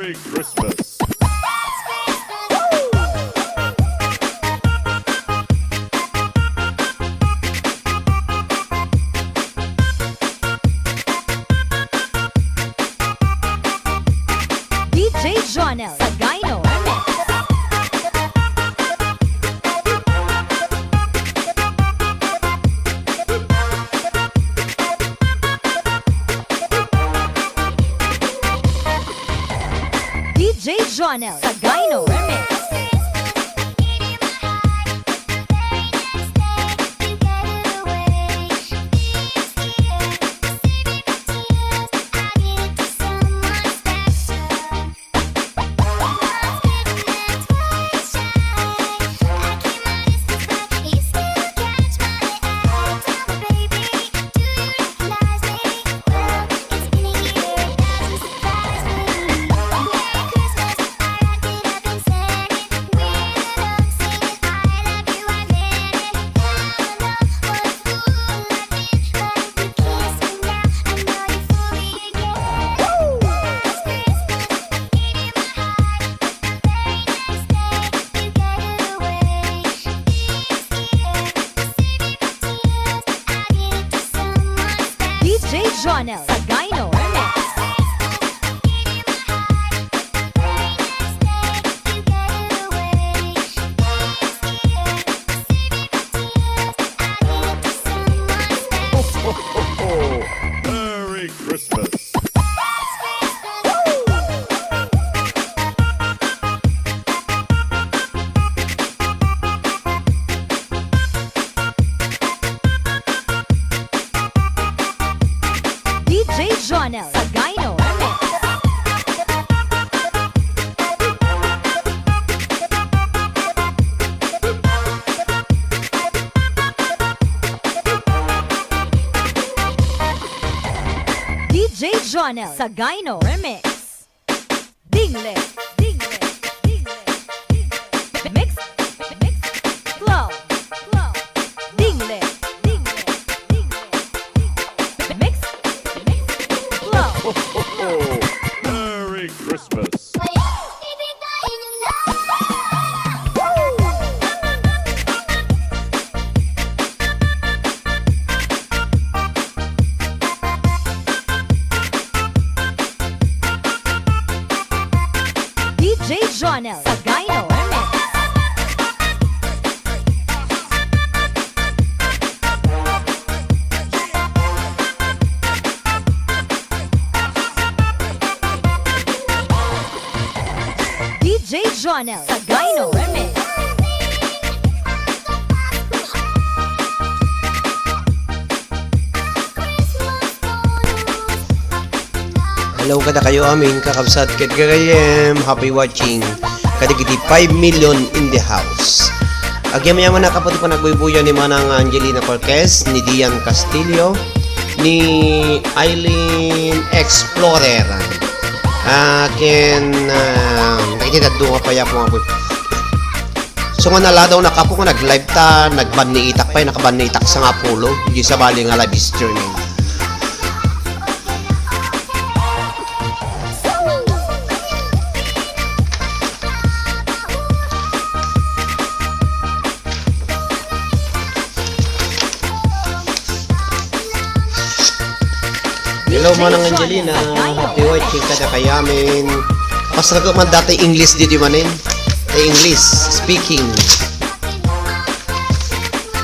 Merry Christmas. DJ Jonel Sagayno DJ Jonel Sagayno Remix. DJ Jonel Sagayno Remix. Merry Christmas. DJ Jonel Sagayno Remix. DJ Jonel Sagayno Remix. Dingle, dingle, dingle, dingle. Mix, mix, flow, flow. Dingle, dingle, dingle, dingle. Mix, mix, flow. Merry Christmas. DJ Jonel Sagayno Remix. DJ Jonel Sagayno Remix. Hello kada kayo amin kakabsat ket gagayem happy watching kadigiti 5 million in the house. Agyam yaman nakapati pa nagbubuyan ni Manang Angelina Corquez, ni Dian Castillo, ni Eileen Explorer. Akin nakikita doon pa ya po nga po. So nga nala daw nakapo ko nag-live ta, nagban ni itak pa, nakaban ni itak sa nga pulo, di sa bali nga live streaming. Hello Manang Angelina, happy watching kada kayamin. Pasra man dati English dito manin. English speaking.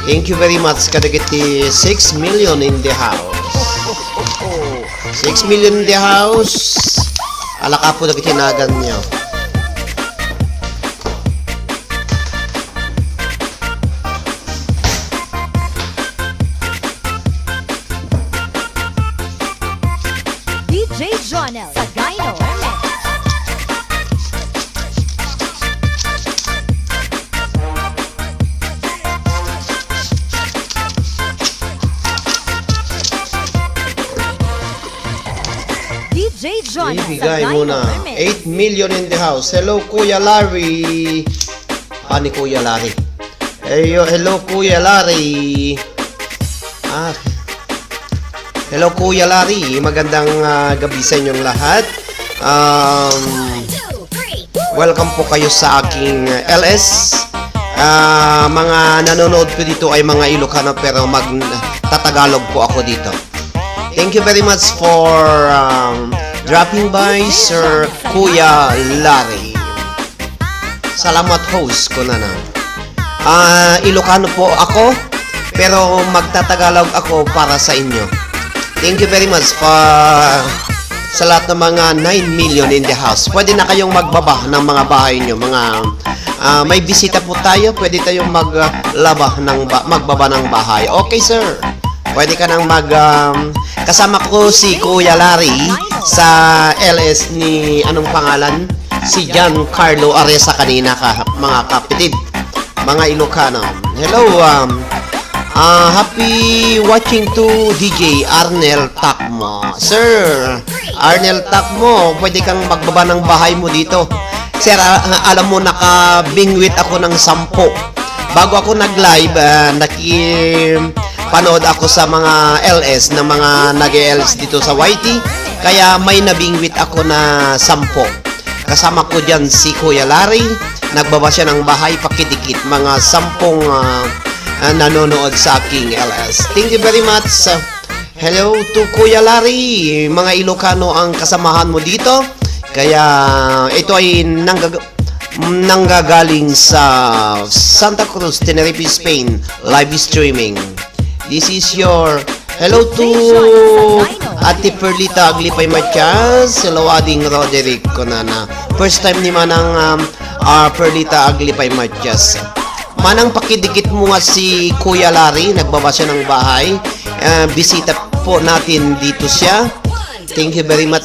Thank you very much kada kiti 6 million in the house. 6 million in the house. Alaka po na kitinagan niyo. DJ Jonel Sagayno Remix. DJ Jonel Ibigay Sagayno muna. Remix. 8 million in the house. Hello Kuya Larry. Ni Kuya Larry. Hello Kuya Larry. Hello Kuya Larry, magandang gabi sa inyong lahat. Welcome po kayo sa aking LS. Mga nanonood ko dito ay mga Ilocano pero magtatagalog po ako dito. Thank you very much for dropping by, Sir Kuya Larry. Salamat host ko na. Ilocano po ako pero magtatagalog ako para sa inyo. Thank you very much sa lahat ng mga 9 million in the house. Pwede na kayong magbaba ng mga bahay nyo. May bisita po tayo. Pwede tayong magbaba ng bahay. Okay, sir. Pwede ka nang kasama ko si Kuya Larry sa LS ni, anong pangalan? Si Giancarlo Aresa kanina, mga kapitid. Mga Ilocano. Hello, happy watching to DJ Arnel Takmo. Sir, Arnel Takmo, pwede kang magbaba ng bahay mo dito. Sir, alam mo, nakabingwit ako ng 10. Bago ako nag-live, nakipanood ako sa mga LS na mga nag-LS dito sa YT. Kaya may nabingwit ako na 10. Kasama ko dyan si Kuya Larry. Nagbaba siya ng bahay, pakidikit. Mga 10 nanonood sa aking LS. Thank you very much. Hello to Kuya Larry. Mga Ilocano ang kasamahan mo dito. Kaya ito ay nanggagaling sa Santa Cruz, Tenerife, Spain. Live streaming. This is your hello to Ate Perlita Aglipay Matias. Hello Ading Roderick Konana. First time ni Manang Perlita Aglipay Matias. Manang pakidikit mo nga si Kuya Larry, nagbaba siya ng bahay. Bisita po natin dito siya. Thank you very much.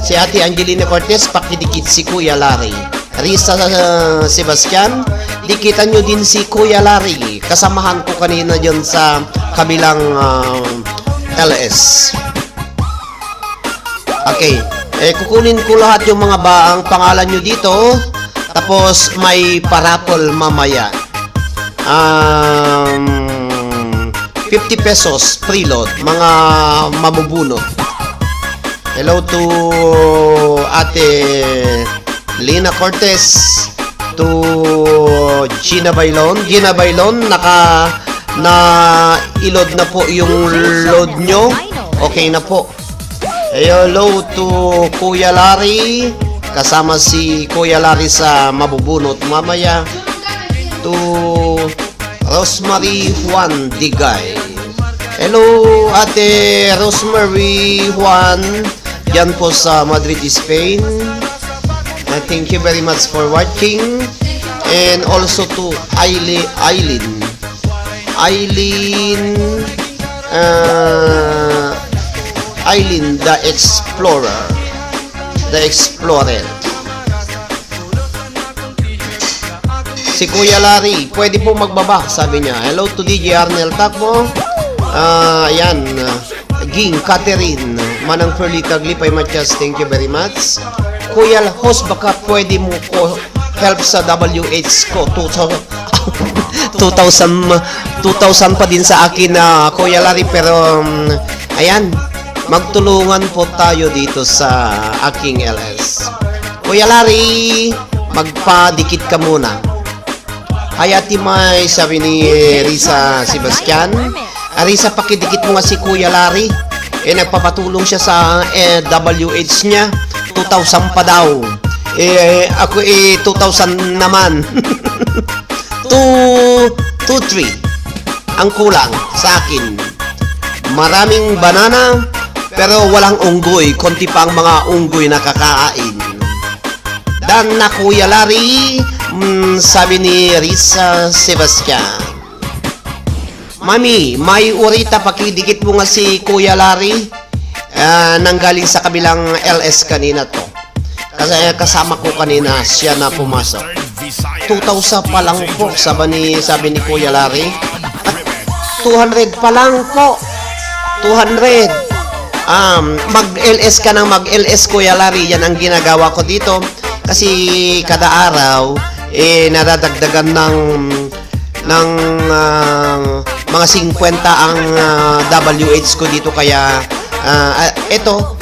Si Ate Angelina Cortez, pakidikit si Kuya Larry. Risa Sebastian, dikitan nyo din si Kuya Larry. Kasamahan ko kanina dyan sa kabilang LS. Okay, kukunin ko lahat yung mga baang pangalan nyo dito. Tapos may parapol mamaya. 50 pesos preload, mga mabubunot. Hello to Ate Lina Cortez, to Gina Bailon. Gina Bailon, ilod na po yung load nyo. Okay na po. Hello to Kuya Larry. Kasama si Kuya Larry sa mabubunot mamaya. To Rosemary Juan Digay. Hello Ate Rosemary Juan, dyan po sa Madrid, Spain. Thank you very much for watching. And also to Eileen the Explorer. Si Kuya Larry, pwede po magbaba, sabi niya. Hello to DJ Arnel Takmo. Ayan, Ging Catherine, Manang Perlita Glipay Matias, thank you very much. Kuya host, baka pwede mo ko help sa WH ko. 2,000 pa din sa akin na Kuya Larry, pero ayan, magtulungan po tayo dito sa aking LS. Kuya Larry, magpadikit ka muna. Hayati May, sabi ni Risa Sebastian. Risa, pakidikit mo nga si Kuya Larry. Nagpapatulong siya sa WH niya. 2,000 pa daw. Ako 2,000 naman. 2,3 ang kulang sa akin. Maraming banana, pero walang unggoy. Konti pa ang mga unggoy na kakain. Dan na Kuya Larry, sabi ni Risa Sebastian. Mami, may urita, pakidikit mo nga si Kuya Larry. Nanggaling sa kabilang LS kanina to. Kasi kasama ko kanina, siya na pumasok. 2,000 pa lang po, sabi ni Kuya Larry. At 200 pa lang po. 200. Mag-LS ka ng mag-LS, Kuya Larry. Yan ang ginagawa ko dito. Kasi kada araw, nadadagdagan ng mga 50 ang WH ko dito. Kaya ito,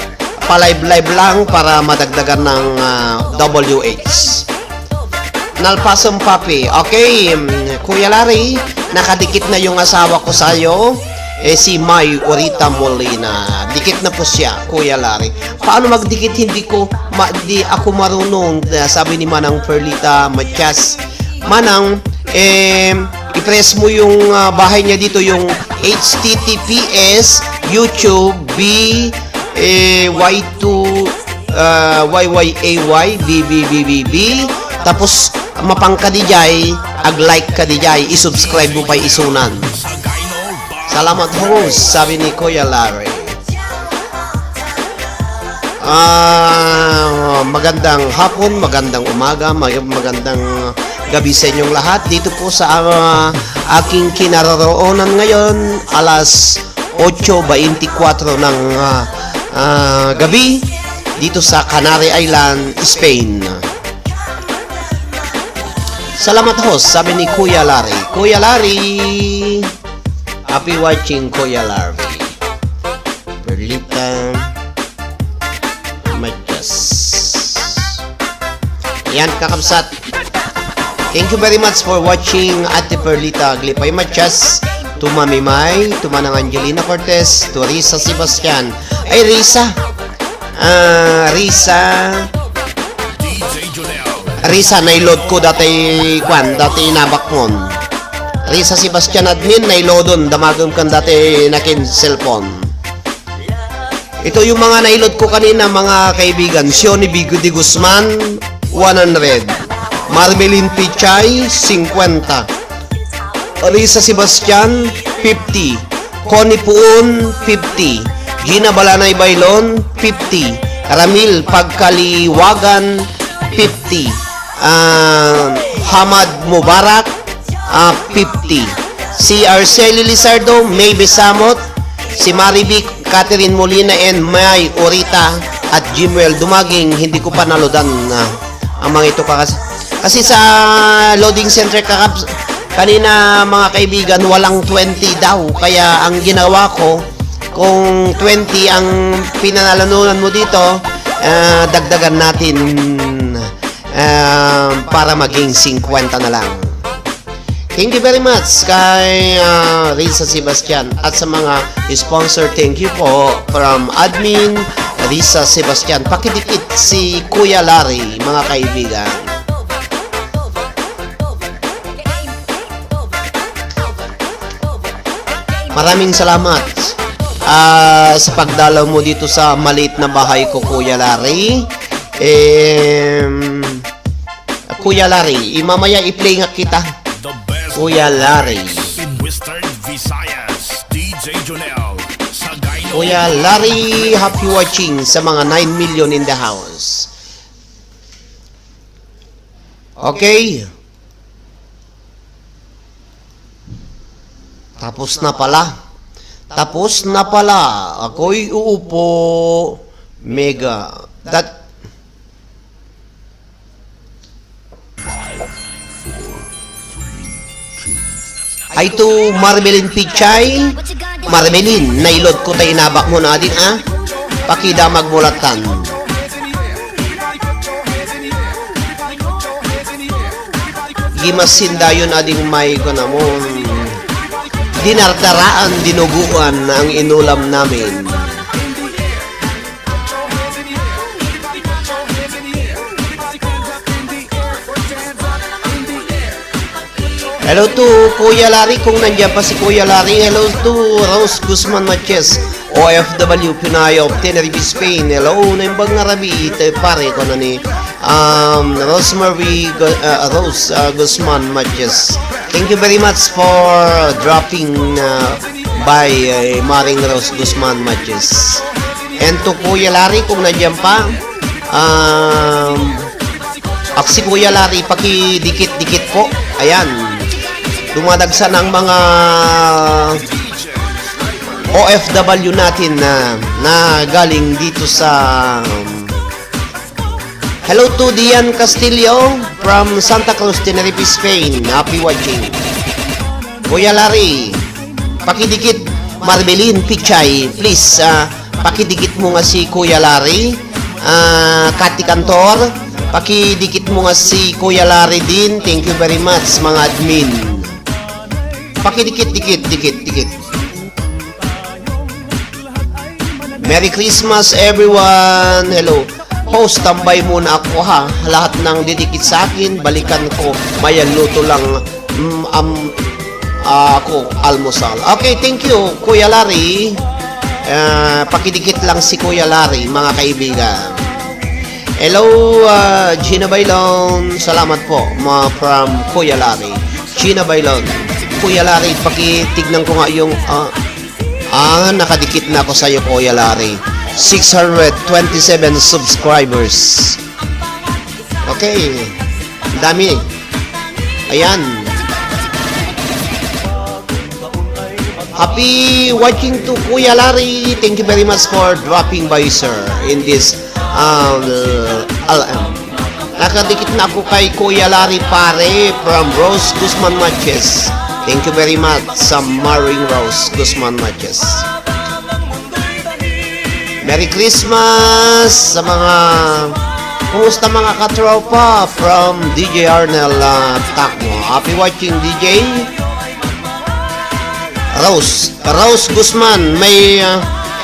pa-live lang para madagdagan ng WH. Nalpasong papi. Okay, Kuya Larry, nakadikit na yung asawa ko sa'yo. Si May Orita Molina. Dikit na po siya, Kuya Larry. Paano magdikit? Di ako marunong. Sabi ni Manang Perlita Matias. Manang, i-press mo yung bahay niya dito, yung HTTPS YouTube Y2 YYAY BBBBB. Tapos mapangka di jay, ag-like ka di jay, i-subscribe mo pa isunan. Salamat host, sabi ni Kuya Larry. Magandang hapon, magandang umaga, magandang gabi sa inyong lahat. Dito po sa aking kinaroroonan ngayon, alas 8:24 ng gabi, dito sa Canary Island, Spain. Salamat host, sabi ni Kuya Larry. Kuya Larry, happy watching, Kuya Larry. Perlita Matias. Yan, kakabsat. Thank you very much for watching Ate Perlita Glipay Matias, to Mami May, to Manang Angelina Cortez, to Risa Sebastian. Ay, Risa. Risa, nailod ko dati nabakmon. Risa Sebastian admin, nailodon, damagam kan dati nakin cellphone. Ito yung mga nailod ko kanina, mga kaibigan. Sioni Bigo de Guzman, 100. Marmelin Pichay, 50. Risa Sebastian, 50. Connie Puon, 50. Gina Balanay Bailon, 50. Ramil Pagkaliwagan, 50. Hamad Mubarak, 50. Si Arceli Lizardo, May Besamot, si Marivic, Catherine Molina, and May Orita at Jimwell Dumaging. Hindi ko pa nalodan ang mga ito kasi sa loading center kanina, mga kaibigan, walang 20 daw. Kaya ang ginawa ko, kung 20 ang pinanalanunan mo dito, dagdagan natin para maging 50 na lang. Thank you very much kay Risa Sebastian at sa mga sponsor. Thank you po from admin Risa Sebastian. Pakidikit si Kuya Larry, mga kaibigan. Maraming salamat sa pagdalaw mo dito sa maliit na bahay ko, Kuya Larry. Kuya Larry, mamaya i-play nga kita. Kuya Larry. Kuya Larry, happy watching sa mga 9 million in the house. Okay. Tapos na pala. Ako'y uupo. Mega. Ay to Marmelin Pichay. Marmelin, nailod ko tayo nabak mo na din Pakida magmulatan. Gimasin dayon ading may ko na mo. Dinardaraan, dinuguan ang inulam namin. Hello to Kuya Larry, kung nandiyan pa si Kuya Larry. Hello to Rose Guzman Matias, OFW Pinay of Tenerife, Spain. Hello, naimbang ngarabi, pare ko na ni Rosemary Rose Guzman Matias. Thank you very much for dropping by Maring Rose Guzman Matias. And to Kuya Larry, kung nandiyan pa, si Kuya Larry, pakidikit-dikit po. Ayan. Dumadagsa ng mga OFW natin na galing dito sa hello to Dian Castillo from Santa Cruz, Tenerife, Spain. Happy watching. Kuya Larry, pakidikit Marmelin Pichay. Please, pakidikit mo nga si Kuya Larry, Kati Cantor, pakidikit mo nga si Kuya Larry din. Thank you very much mga admin. Pakidikit. Merry Christmas everyone. Hello. Host, tambay muna ako ha. Lahat ng didikit sa akin, balikan ko. Maya luto lang ako almusal. Okay, thank you Kuya Larry. Pakidikit lang si Kuya Larry mga kaibigan. Hello Gina Bailon. Salamat po from Kuya Larry. Gina Bailon. Kuya Larry, pakitignan ko nga yung nakadikit na ako sa iyo Kuya Larry. 627 subscribers. Okay. Dami. Ayan. Happy watching to Kuya Larry. Thank you very much for dropping by sir in this LM. Nakadikit na ako kay Kuya Larry pare from Rose Guzman Matches. Thank you very much sa Maring Rose Guzman Matches. Merry Christmas sa mga kumusta mga katropa from DJ Arnel Takmo. Happy watching DJ Rose Guzman. May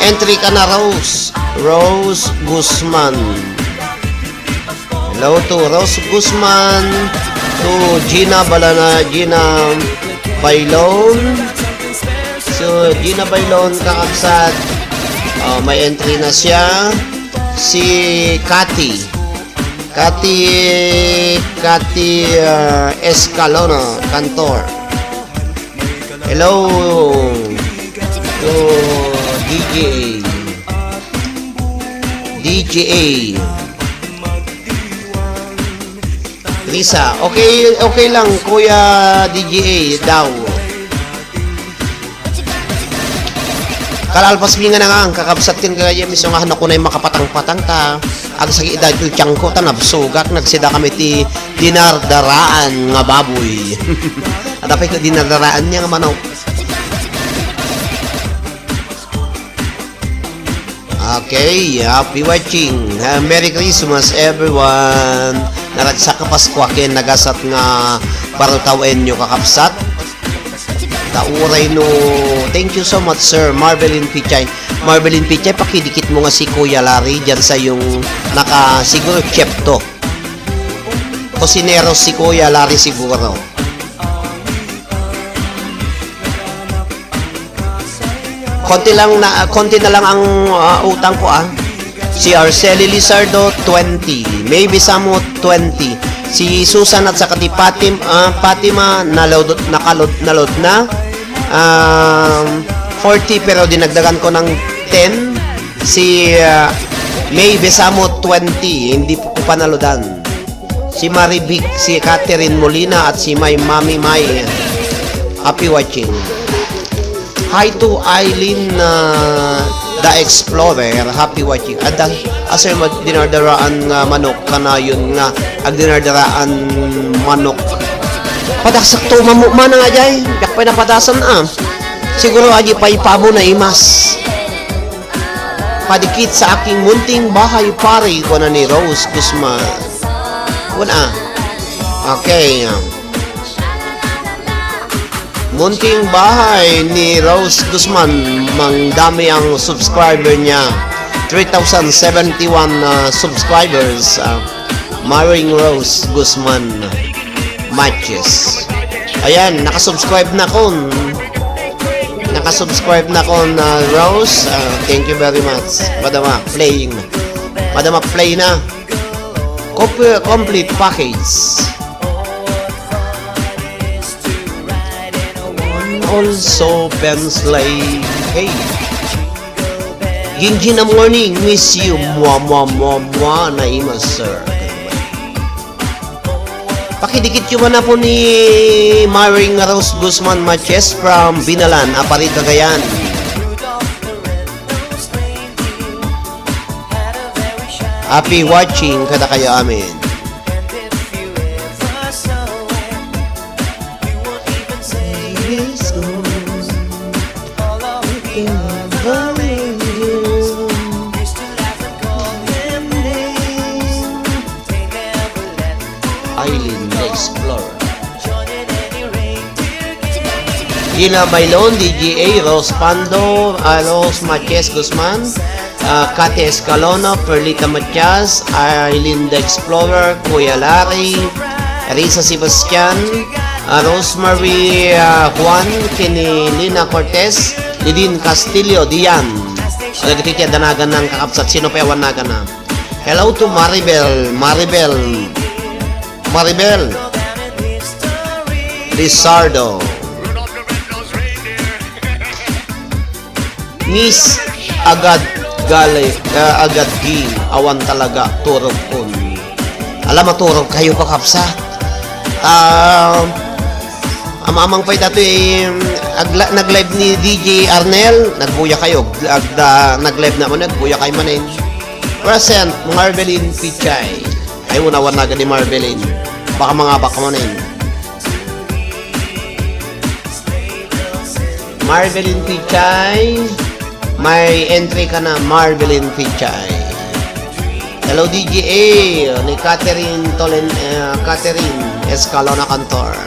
entry ka na Rose Guzman. Hello to Rose Guzman, to Gina Bailon. So Gina Bailon kakabsat. May entry na siya. Si Kati Escalona Cantor. Hello to DJA Lisa. Okay lang Kuya DJA daw. Kalalpas mi nga na nga ang kakabsat kin kaya miso nga na kunay makapatang-patang ta. Ag sa edad ko tiyang ko tanabsugak nagsida kami ti dinardaraan nga baboy. At apay ko dinardaraan niya nga manok. Okay, happy watching. Merry Christmas everyone. Naragsa ka Pasko kin nagasat nga barutawen nyo kakabsat. Tauray no. Thank you so much sir Marvelin Pichay. Marvelin Pichay, pakidikit mo nga si Kuya Larry dyan sa yung siguro chef to. Kusinero si Kuya Larry siguro. Konti na lang ang utang ko Si Arceli Lizardo 20, Maybe Samo 20, si Susan at saka ti Fatima nalod na 40 pero dinagdagan ko ng 10. Si May Besamo 20, hindi po ko panalodan. Si Marivic, si Catherine Molina at si Mami May. Happy watching. Hi to Eileen the Explorer. Happy watching. Asay dinardaraan nga manok kana yun nga ag dinardaraan manok. Padasak to mana nga jay. Yak pa na padasan Siguro aji pa ipabo na imas. Padikit sa aking munting bahay pare ko na ni Rose Guzman. Kuna. Okay. Munting bahay ni Rose Guzman, mangdami ang subscriber niya. 3,071 subscribers. Maring Rose Guzman Matches. Ayan, nakasubscribe na kon. Rose. Thank you very much. Madama play na. Complete package. Also Pensley. Hey, Gingy na morning, miss you. Mwa na ima sir. Pakidikit yung na po ni Maring Rose Guzman Matches from Binalan, Aparit, Cagayan. Happy watching kada kayo amin. Eileen the Explorer. Gina Bailon, DGA, Rose Pando, Rose Matias Guzman, Kate Escalona, Perlita Matias, Eileen the Explorer, Kuya Larry, Risa Sebastian, Rosemary Juan, Kini Lina Cortez, Lidin Castillo, Dian. Nagtitya danagan ng kakapsat. Sino pa yawan nagan na? Hello to Maribel Lizardo, Miss Agadgi, awan talaga turog kun. Alam maturog kayo kakapsa. Amang pa ito nag-live ni DJ Arnel, nagbuya kayo. Nag-live na mo, nagbuya kayo manin. Present, Marvelin Pichay. Ay, unawan na ni Marvelin. Baka mga baka manin. Marvelin Pichay. May entry ka na, Marvelin Pichay. Hello, DGA. Ni Catherine Escalona Cantor.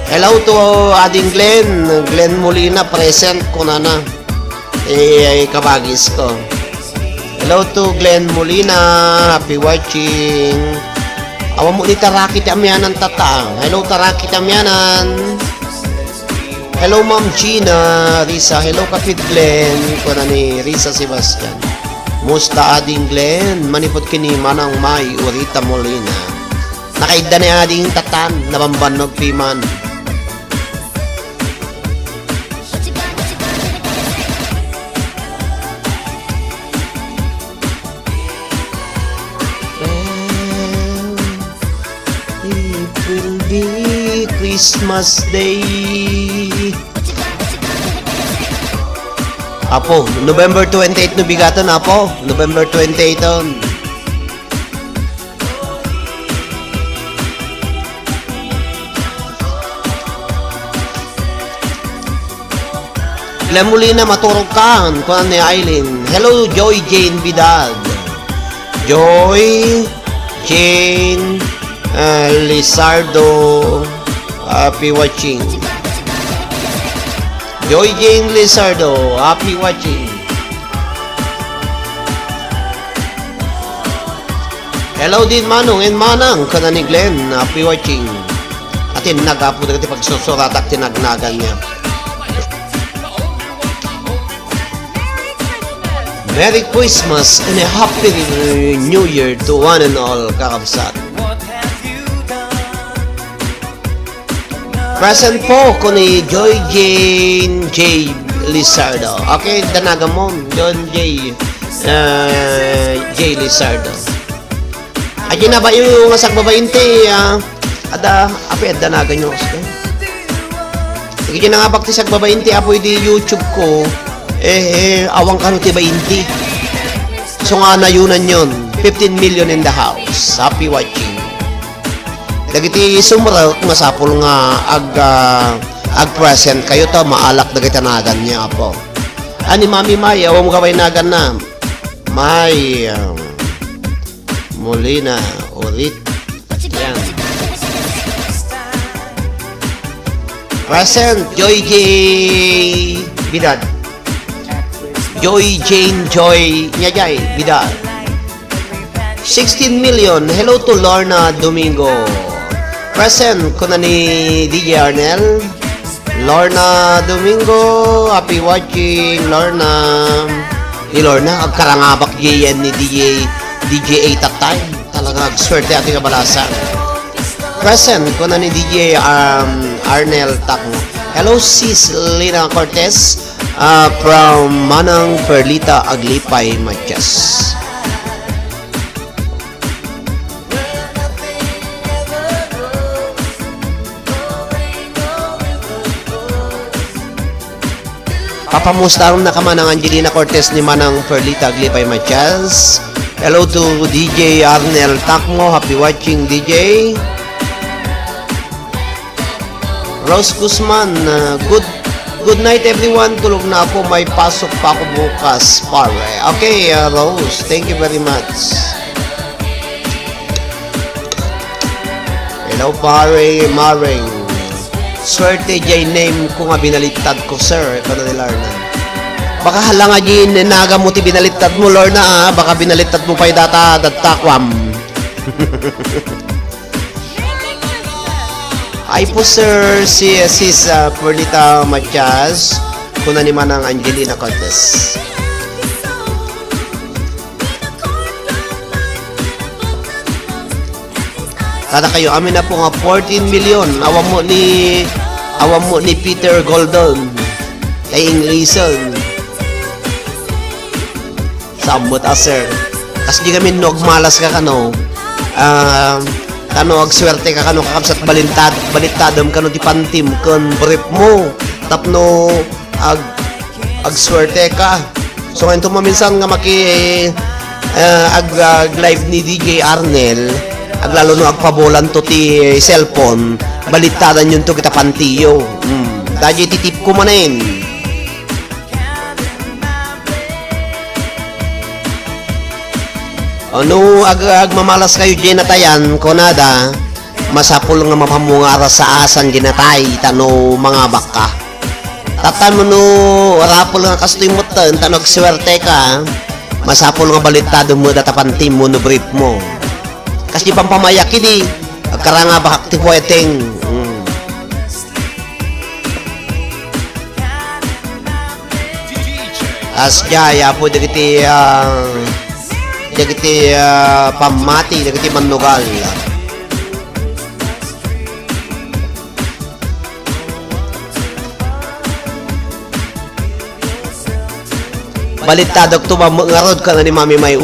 Hello to ading Glenn Molina, present ko na na. Kabagis ko. Hello to Glenn Molina, happy watching. Awa mo ni Tarakit Amyanan tata. Hello Tarakit Amyanan. Hello Ma'am Gina, Risa. Hello Kapit Glenn, ko na ni Risa Sebastian. Musta ading Glenn, manipot kini manang May Urita Molina. Nakaida ni ading tatan, nabambanog piman. Will be Christmas Day. Apo, November 28 no bigatan apo. November 28 on. Glenn Molina maturog ka kuan ni Eileen. Hello Joy Jane Vidal. Joy Jane Lizardo, happy watching. Joy Jane Lizardo, happy watching. Hello din Manong and Manang, kana ni Glenn, happy watching. Atin nagapo dagiti pagsusuratak tinagnagan niya. Merry Christmas and a Happy New Year to one and all, kakabsat. Present po ko ni Joy Jane J. Lizardo. Okay, danaga mo, John J. Lizardo. Ay, na ba yung asak babainte, api, danaga nyo. Sige na nga bakti sak babainte, apo di YouTube ko, awang kano ti bainti. So nga nayunan yun, 15 million in the house. Happy watching. Dagiti sumrot masapol nga ag-present kayo to maalak dagiti nagan niya po. Ani Mami May, awam kaway nagan na. May Molina ulit. Yan. Present Joy J. Bidad. Joy Jane Joy Nyajay Bidad. 16 million. Hello to Lorna Domingo. Present ko na ni DJ Arnel. Lorna Domingo, happy watching. Lorna. Ni Lorna, agkarangabak yan ni DJ Tatay. Talaga, swerte ating kabalasan. Present ko na ni DJ Arnel Takmo. Hello sis Lina Cortez from Manang Perlita Aglipay Matias. Papamustaron na ka man ang Angelina Cortez ni Manang Perlita Aglipay Matias. Hello to DJ Arnel Takmo. Happy watching DJ. Rose Guzman. Good night everyone. Tulog na ako. May pasok pa ako bukas. Pare. Okay, Rose. Thank you very much. Hello, pare, maring. Swerte jay name ko nga binaliktad ko, sir. Ito na ni Lorna. Baka hala nga jay naga mo ti binaliktad mo, Lorna, ah. Baka binaliktad mo pa yung datakwam. Ay po, sir, si Sis Pernita Matias, kuna ni Manang Angelina Cortez. Kada kayo, amin na po nga 14 million. Awam mo ni Peter Golden. Kay Ingleson. Sambot sir. Kasi di kami nogmalas ka kano. Kano agswerte ka kano kakabsat baliktadam kano di pantim kan brief mo. Tapno agswerte ka. So ngayon tumaminsan nga live ni DJ Arnel. Aglalo no agpabolan to ti cellphone, balitadan yun to kita pantiyo. Dadya titip ko manin. Ano agmamalas kayo ginatayan, konada, masapol nga mapamungara sa asan ginatay, tano mga baka. Tatan mo no, rapol nga kastoy mo tano swerte ka, masapol nga balitado mo datapantim mo no brief mo. Kasi pampamayak ini karanga bakak ti puweteng as jaya po dagiti pamati dagiti manugal balitadog to ngarod ka na ni Mami May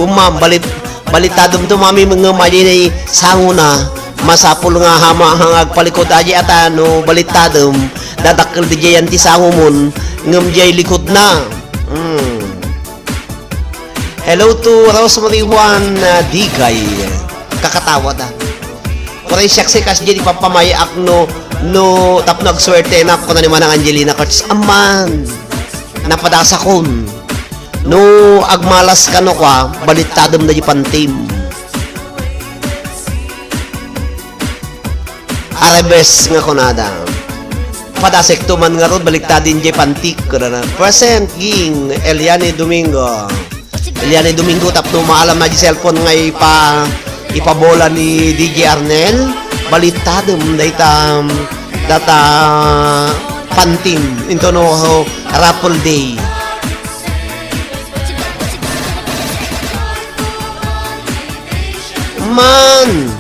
balitadom to Mami mga malinay sanguna masapul nga hama hangag palikod aji atano balitadom dadakkel di jayan ti sangumon ngem jay likod na. Hello to Rosemary Juan Digay kakatawa da kuray siyaksi kas di papamayak no tapno agswerte na ko na ni Manang Angelina Cortez aman napadasakon no agmalas ka no kwa balitadom na di pantim Arabes nga konada padasek to man nga ron baliktadin di pantik na present ging Eliane Domingo tapno maalam na di cellphone nga ipabola ni DJ Arnel balitadom na itam data pantim into no raffle day. Man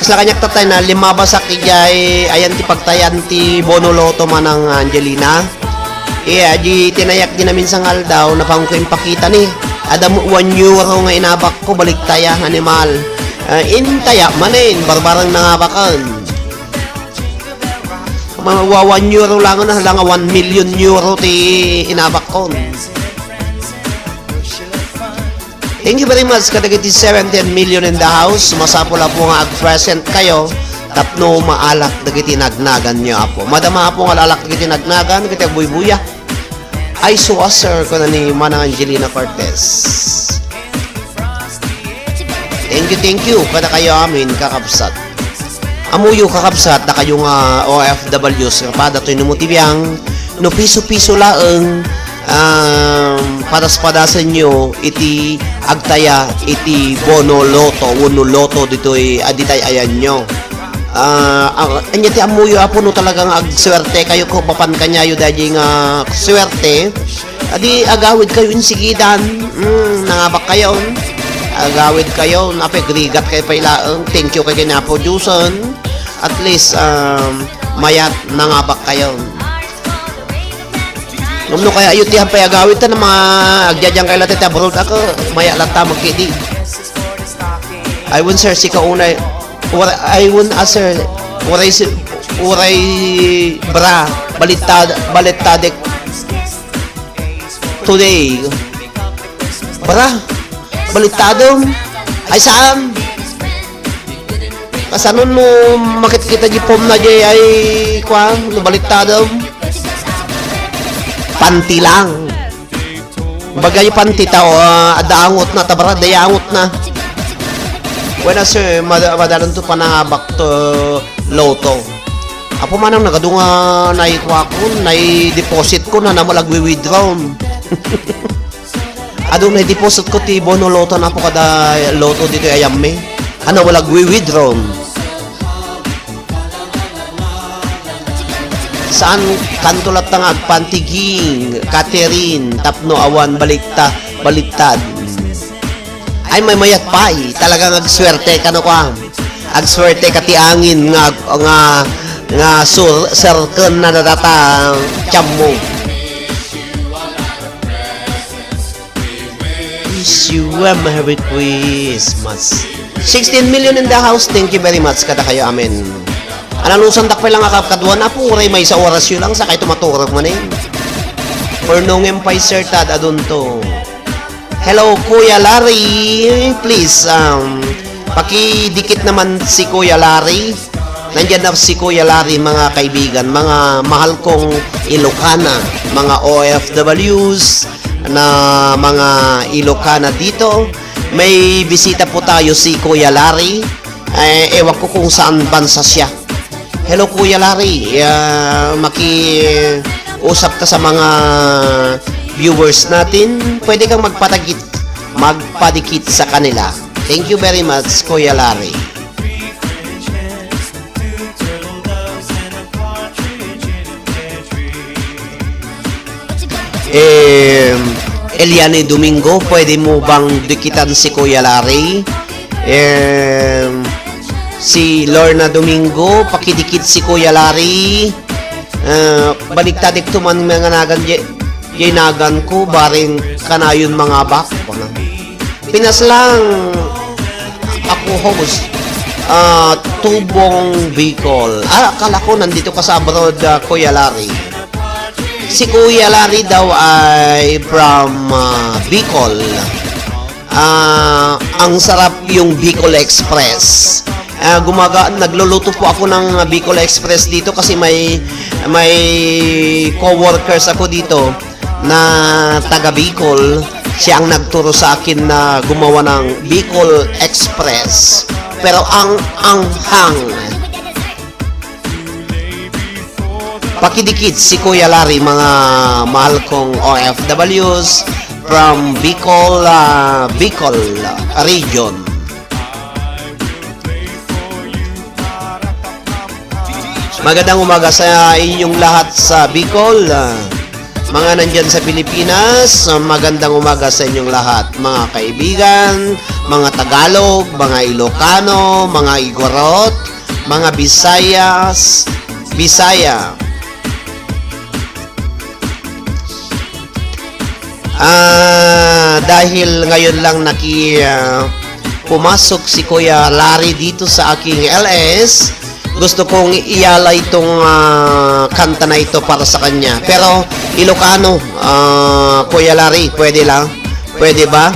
kasla kanyak tatay na limabasak ijay ayan ti pagtayan ti Bonoloto Manang Angelina di tinayak din namin sa ngaldaw na pang ko impakita ni adam 1 euro nga inabak ko balik taya animal intaya manin barbarang nangabakan mawa 1 euro lang na lang 1 million euro ti inabak ko. Thank you very much kadagiti 17 million in the house. Masapula po nga ag-present kayo. Tapno maalak dagiti nagnagan niyo apo. Madama po nga lalak dagiti nagnagan, dagiti agbuy-buya. Ay suwaser ko na ni Manang Angelina Cortez. Thank you kada kayo amin kakabsat. Amuyo kakabsat na kayo nga OFWs pada to'y numutibiyang no piso-piso laeng padas-padasan nyo iti agtaya iti Bonoloto Loto dito'y aditay ayan nyo anya ti amuyo apo no talagang agswerte kayo ko papan kanyayo dahil nga swerte adi agawid kayo insigidan nangabak kayo agawid kayo napagrigat kayo pailaang thank you kay ginaproducen at least mayat nangabak kayo. Ngumno kaya ayot ti hampay agawid ta na mga agjajang kay latit abroad ako maya lata magkidi. I won sir si kaunay I won sir uray bra balitadek today. Bra balitadom ay saan? Kasanon mo makikita di pom na di ay kwan no balitadom. Panti lang. Bagay panti tao, adaangot na, tabara, dayangot na. Wala sir, madalan to panabak to loto. Apo manang nagadunga naikuha ko, deposit ko na malagwi-withdraw. Adong na-deposit ko ti bono loto na po kada loto dito ayam me. Ano malagwi-withdraw. Saan kantulat tangag pantiging, Catherine, tapno awan baliktad. Ay may mayat pa talagang agswerte kano ka. Agswerte ka ti angin nga circle na data chammo. Wish you a Merry Christmas. 16 million in the house. Thank you very much kada kayo amen. Analusan dakpay lang akapkaduan na po ray may sa orasyon lang sa kay tumaturog man eh. For nong empay sertad adun to. Hello Kuya Larry, please pakidikit naman si Kuya Larry. Nandiyan na si Kuya Larry mga kaibigan, mga mahal kong Ilocana, mga OFWs na mga Ilocana dito. May bisita po tayo si Kuya Larry. Ewan ko kung saan bansa siya. Hello Kuya Larry, maki-usap ka sa mga viewers natin. Pwede kang magpadikit sa kanila. Thank you very much Kuya Larry. Eliane Domingo, pwede mo bang dikitan si Kuya Larry? Si Lorna Domingo, pakidikit si Kuya Larry. Baliktadik tuman mga nagan nagan ko, baring kanayon mga bak. Pinas lang ako host. Tubong Bicol. Akala ko nandito ka sa abroad, Kuya Larry. Si Kuya Larry daw ay from Bicol. Ang sarap yung Bicol Express. Nagluluto po ako ng Bicol Express dito kasi may co-workers ako dito na taga Bicol. Siya ang nagturo sa akin na gumawa ng Bicol Express. Pero ang anghang. Pakidikit si Kuya Larry mga mahal kong OFWs from Bicol region. Magandang umaga sa inyong lahat sa Bicol. Mga nandyan sa Pilipinas, magandang umaga sa inyong lahat. Mga kaibigan, mga Tagalog, mga Ilocano, mga Igorot, mga Bisaya. Dahil ngayon lang pumasok si Kuya Larry dito sa aking LS, gusto kong ialay itong kanta na ito para sa kanya. Pero Ilocano, Kuya Larry, pwede lang? Pwede ba?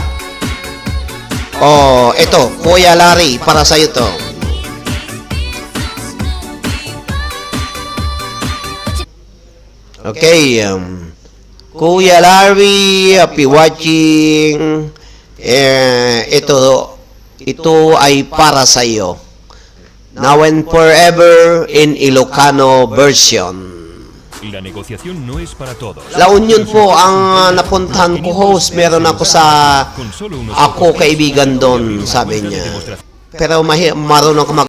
Ito, Kuya Larry, para sa iyo to. Okay, Kuya Larry, happy watching. Ito ay para sa iyo. Now and forever in Ilocano version. La negociación no es para todos. La Union po ang napuntahan ko host. Meron ako kaibigan doon, sabi niya. Pero marunong ako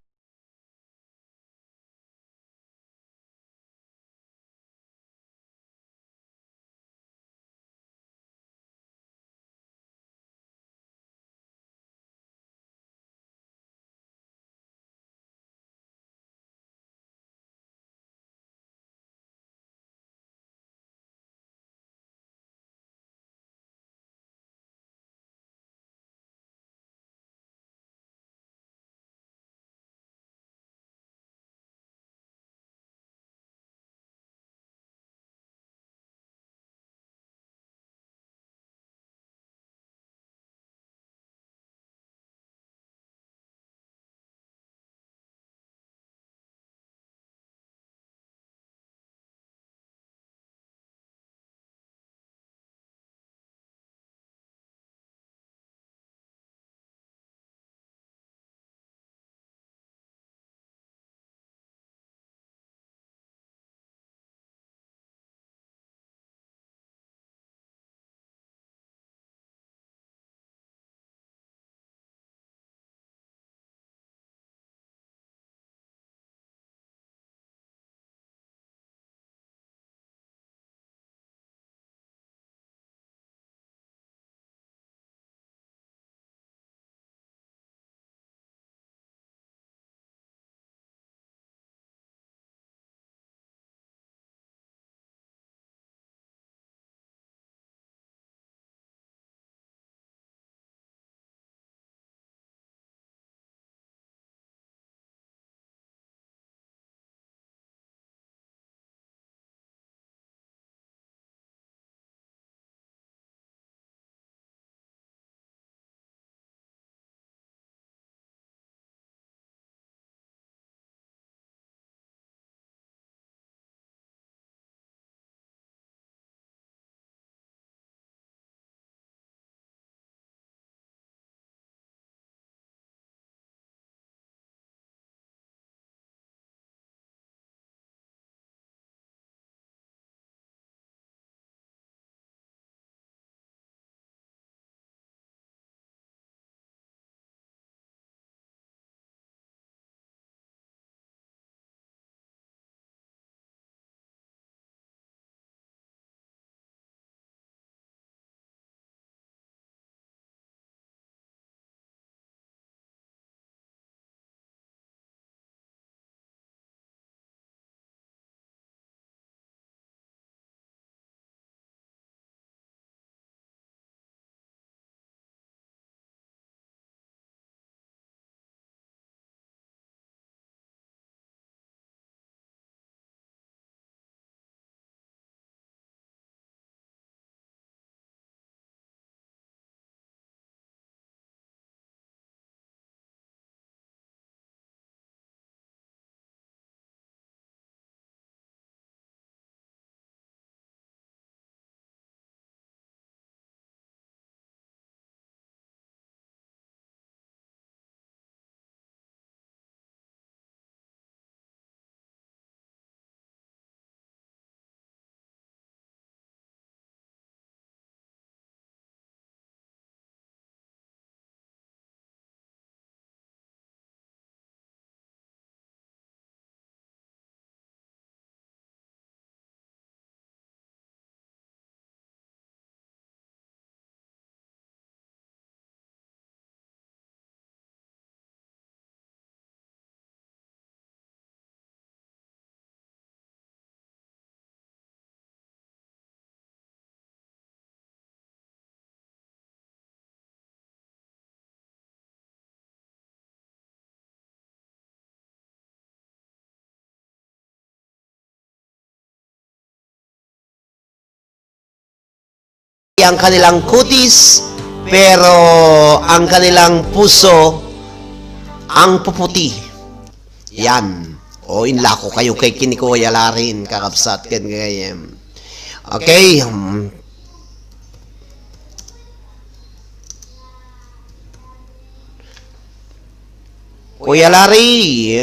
ang kanilang kutis, pero ang kanilang puso ang puputi. Yan. O inlako kayo kay Kinikuya Larin, kakabsat ken gayem. Okay. Kuya Larry,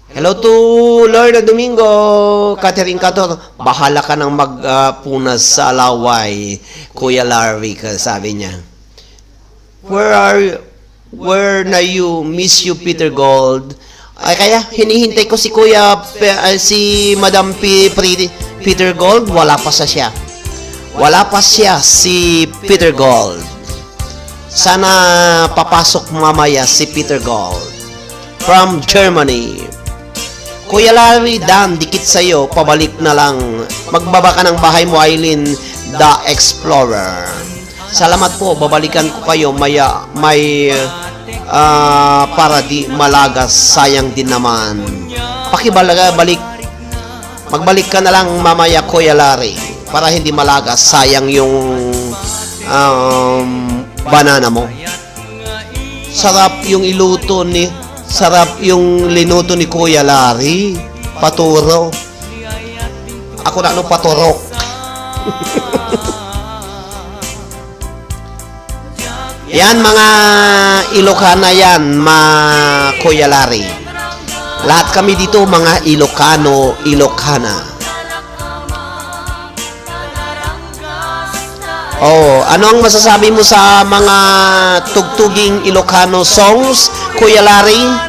hello to Lorna Domingo, Catherine Cator, bahala ka nang magpunas sa laway, Kuya Larry, sabi niya. Where na you, miss you, Peter Gold. Ay, kaya hinihintay ko si Kuya, si Madam Peter Gold, wala pa siya. Wala pa siya, si Peter Gold. Sana papasok mamaya si Peter Gold. From Germany. Kuya Larry, Dan, dikit sa'yo, pabalik na lang. Magbaba ka ng bahay mo, Eileen, the Explorer. Salamat po, babalikan ko kayo, may para di malagas, sayang din naman. Magbalik ka na lang mamaya, Kuya Larry, para hindi malagas, sayang yung banana mo. Sarap yung linuto ni Kuya Larry. Paturo. Ako na paturok. Yan mga Ilocana yan, Kuya Larry. Lahat kami dito mga Ilocano, Ilocana. Oh, ano ang masasabi mo sa mga tugtuging Ilocano songs, Kuya Larry?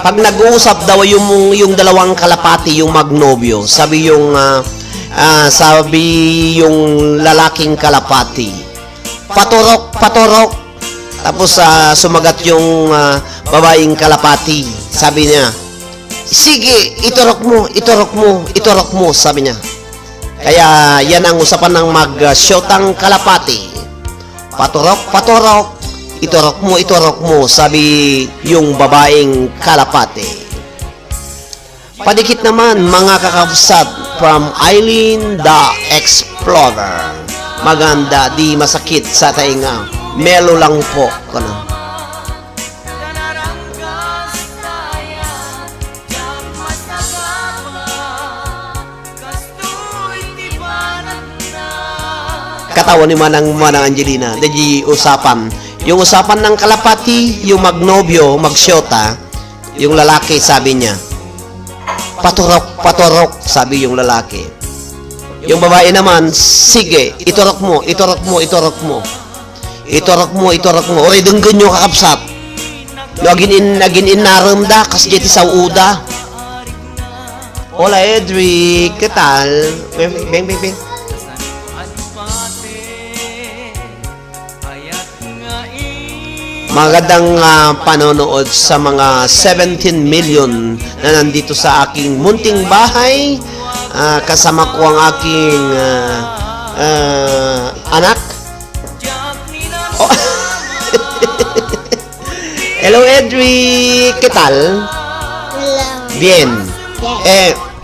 Pag nag-uusap daw yung dalawang kalapati, yung magnobyo, sabi yung lalaking kalapati, paturok, paturok. Tapos sumagat yung babaeng kalapati, sabi niya, sige, iturok mo, iturok mo, iturok mo, sabi niya. Kaya yan ang usapan ng mag-shotang kalapati. Paturok, paturok, iturok mo, sabi yung babaeng kalapate. Padikit naman, mga kakabsat, from Eileen the Explorer. Maganda, di masakit sa tainga. Melo lang po. Katawan ni Manang Angelina, di usapan. Yung usapan ng kalapati, yung magnobyo, magsyota, yung lalaki, sabi niya, paturok, paturok, sabi yung lalaki. Yung babae naman, sige, iturok mo, iturok mo, iturok mo. Iturok mo, iturok mo. Oray, dunggan nyo kakapsat. Nagin inaramda, kasi jeti sa uda. Hola, Edric, ¿qué tal? Ven. Magandang panonood sa mga 17 million na nandito sa aking munting bahay. Kasama ko ang aking anak. Oh. Hello, Edric. ¿Qué tal? Hello. Bien.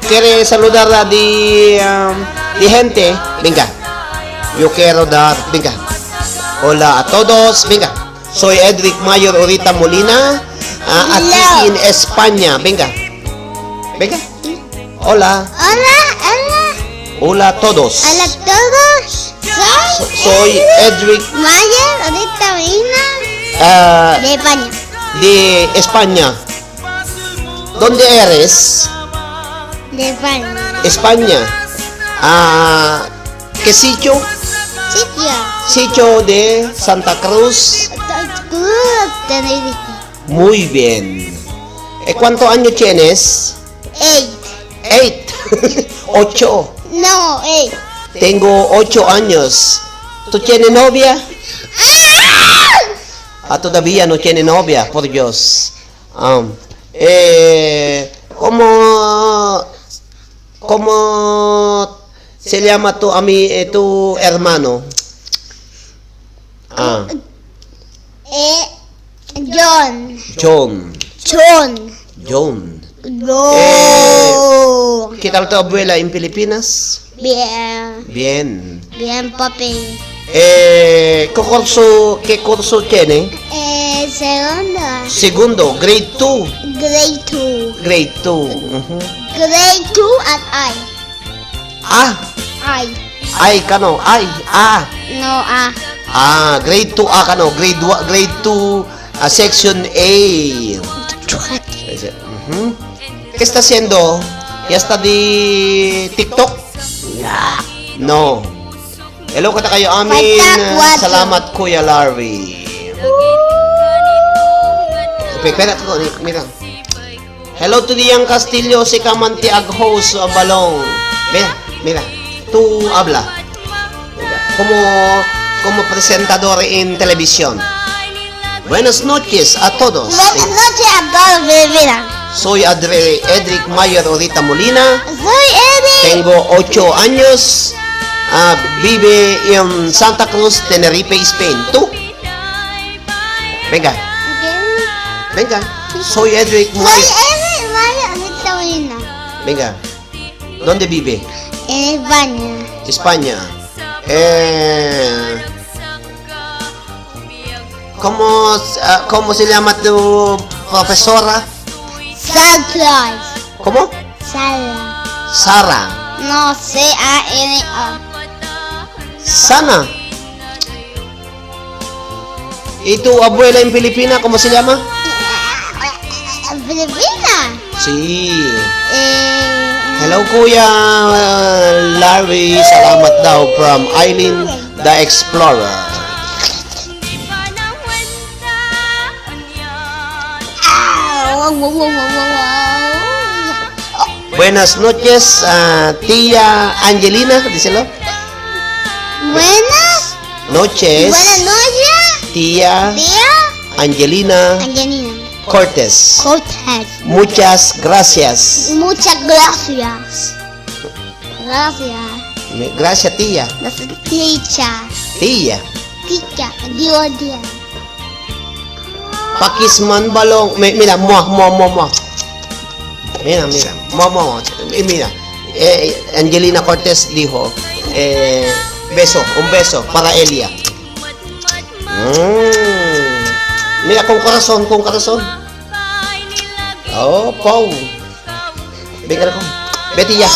¿Quiere saludar a di gente? Venga. Yo quiero dar. Venga. Hola a todos. Venga. Soy Edric Mayor Orita Molina, aquí en España. Venga. Hola. Hola. Hola a todos. Hola a todos. Soy Edric Mayor Orita Molina de España. de España. ¿Dónde eres? De España. España. ¿Qué sitio? Sitio. Sitio de Santa Cruz. Tenerife. Muy bien. ¿Cuántos años tienes? 8. 8. No, 8. Tengo 8 años. ¿Tú tienes novia? Todavía no tiene novia, por Dios. ¿Cómo se llama tu hermano? Ah, John. John. John. John. No. ¿Qué tal tu abuela en Pilipinas? Bien. Bien. Bien, papi. ¿Qué curso tiene? Segunda. Segundo, grade 2. Grade 2. Grade 2. Mhm. Grade 2 at I. I. Ay, kano? No, Grade 2, kano? Grade 2, section A. Mhm. ¿Qué está haciendo? ¿Ya está di TikTok? No. Hello kata kayo amin. Patak, Salamat Kuya Larry. Mira. Hello to Diang Castillo, si Kamanti Aghos Balong. Mira. Tu habla. Como presentador en televisión. Buenas noches a todos. Buenas noches a todos, bebida. Soy Edric Mayer Orita Molina. Soy Eddie. Tengo 8 años. Vive en Santa Cruz, Tenerife, Spain. ¿Tú? Venga. Soy Edric Soy Mayer. Eddie María Orita Molina. Venga. ¿Dónde vive? En España. España. ¿Cómo se llama tu profesora? Sara. ¿Cómo? Sara. Sara. No, C-A-N-A. Sana. ¿Y tu abuela en Filipina, cómo se llama? Filipina. Sí. Hello, Kuya Larry. Salamat daw from Eileen the Explorer. Buenas noches, tía Angelina, díselo. Buenas. Noches, Buenas noches. tía Tía Angelina Angelina Cortés. Cortez. Muchas gracias. Muchas gracias. Gracias. Gracias, tía. Gracias, teacher. Tía. Teacher. Dios. Pakisman Balong. Mira, Mira. Mira. Angelina Cortés dijo, un beso para Elia. Mira, con corazón. Oh, Pau. Venga, vete ya.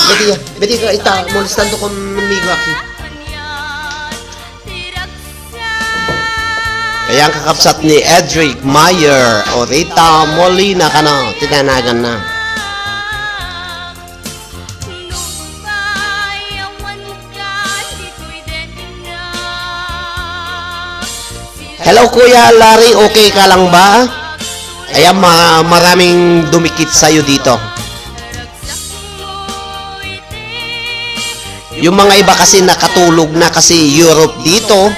Está molestando conmigo aquí. Kaya ang kakapsat ni Edric Mayer Orita Molina ka na. Tinanagan na. Hello, Kuya Larry. Okay ka lang ba? Ayan, maraming dumikit sa'yo dito. Yung mga iba kasi nakatulog na kasi Europe dito.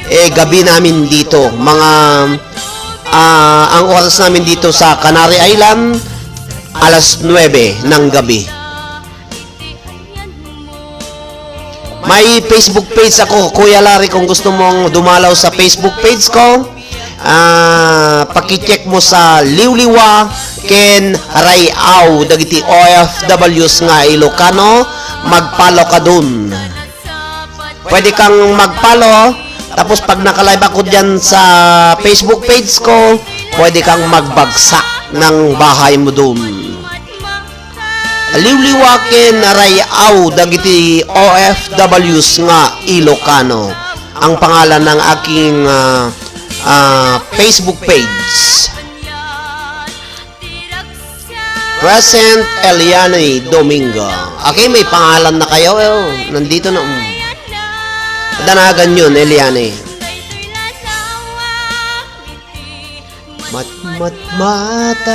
Gabi namin dito. Ang oras namin dito sa Canary Island, alas 9 ng gabi. May Facebook page ako, Kuya Larry, kung gusto mong dumalaw sa Facebook page ko. Paki-check mo sa Liwliwa Ken Rayaw dagiti OFWs nga Ilocano, mag-follow ka dun. Pwede kang mag-follow, tapos pag naka-live ako dyan sa Facebook page ko, pwede kang magbagsak ng bahay mo dun. Liwliwakin Rayaw dagiti OFWs nga Ilocano ang pangalan ng aking Facebook page. Present Eliane Domingo. Okay, may pangalan na kayo. Nandito na. Danagan yun, Eliane. Matag.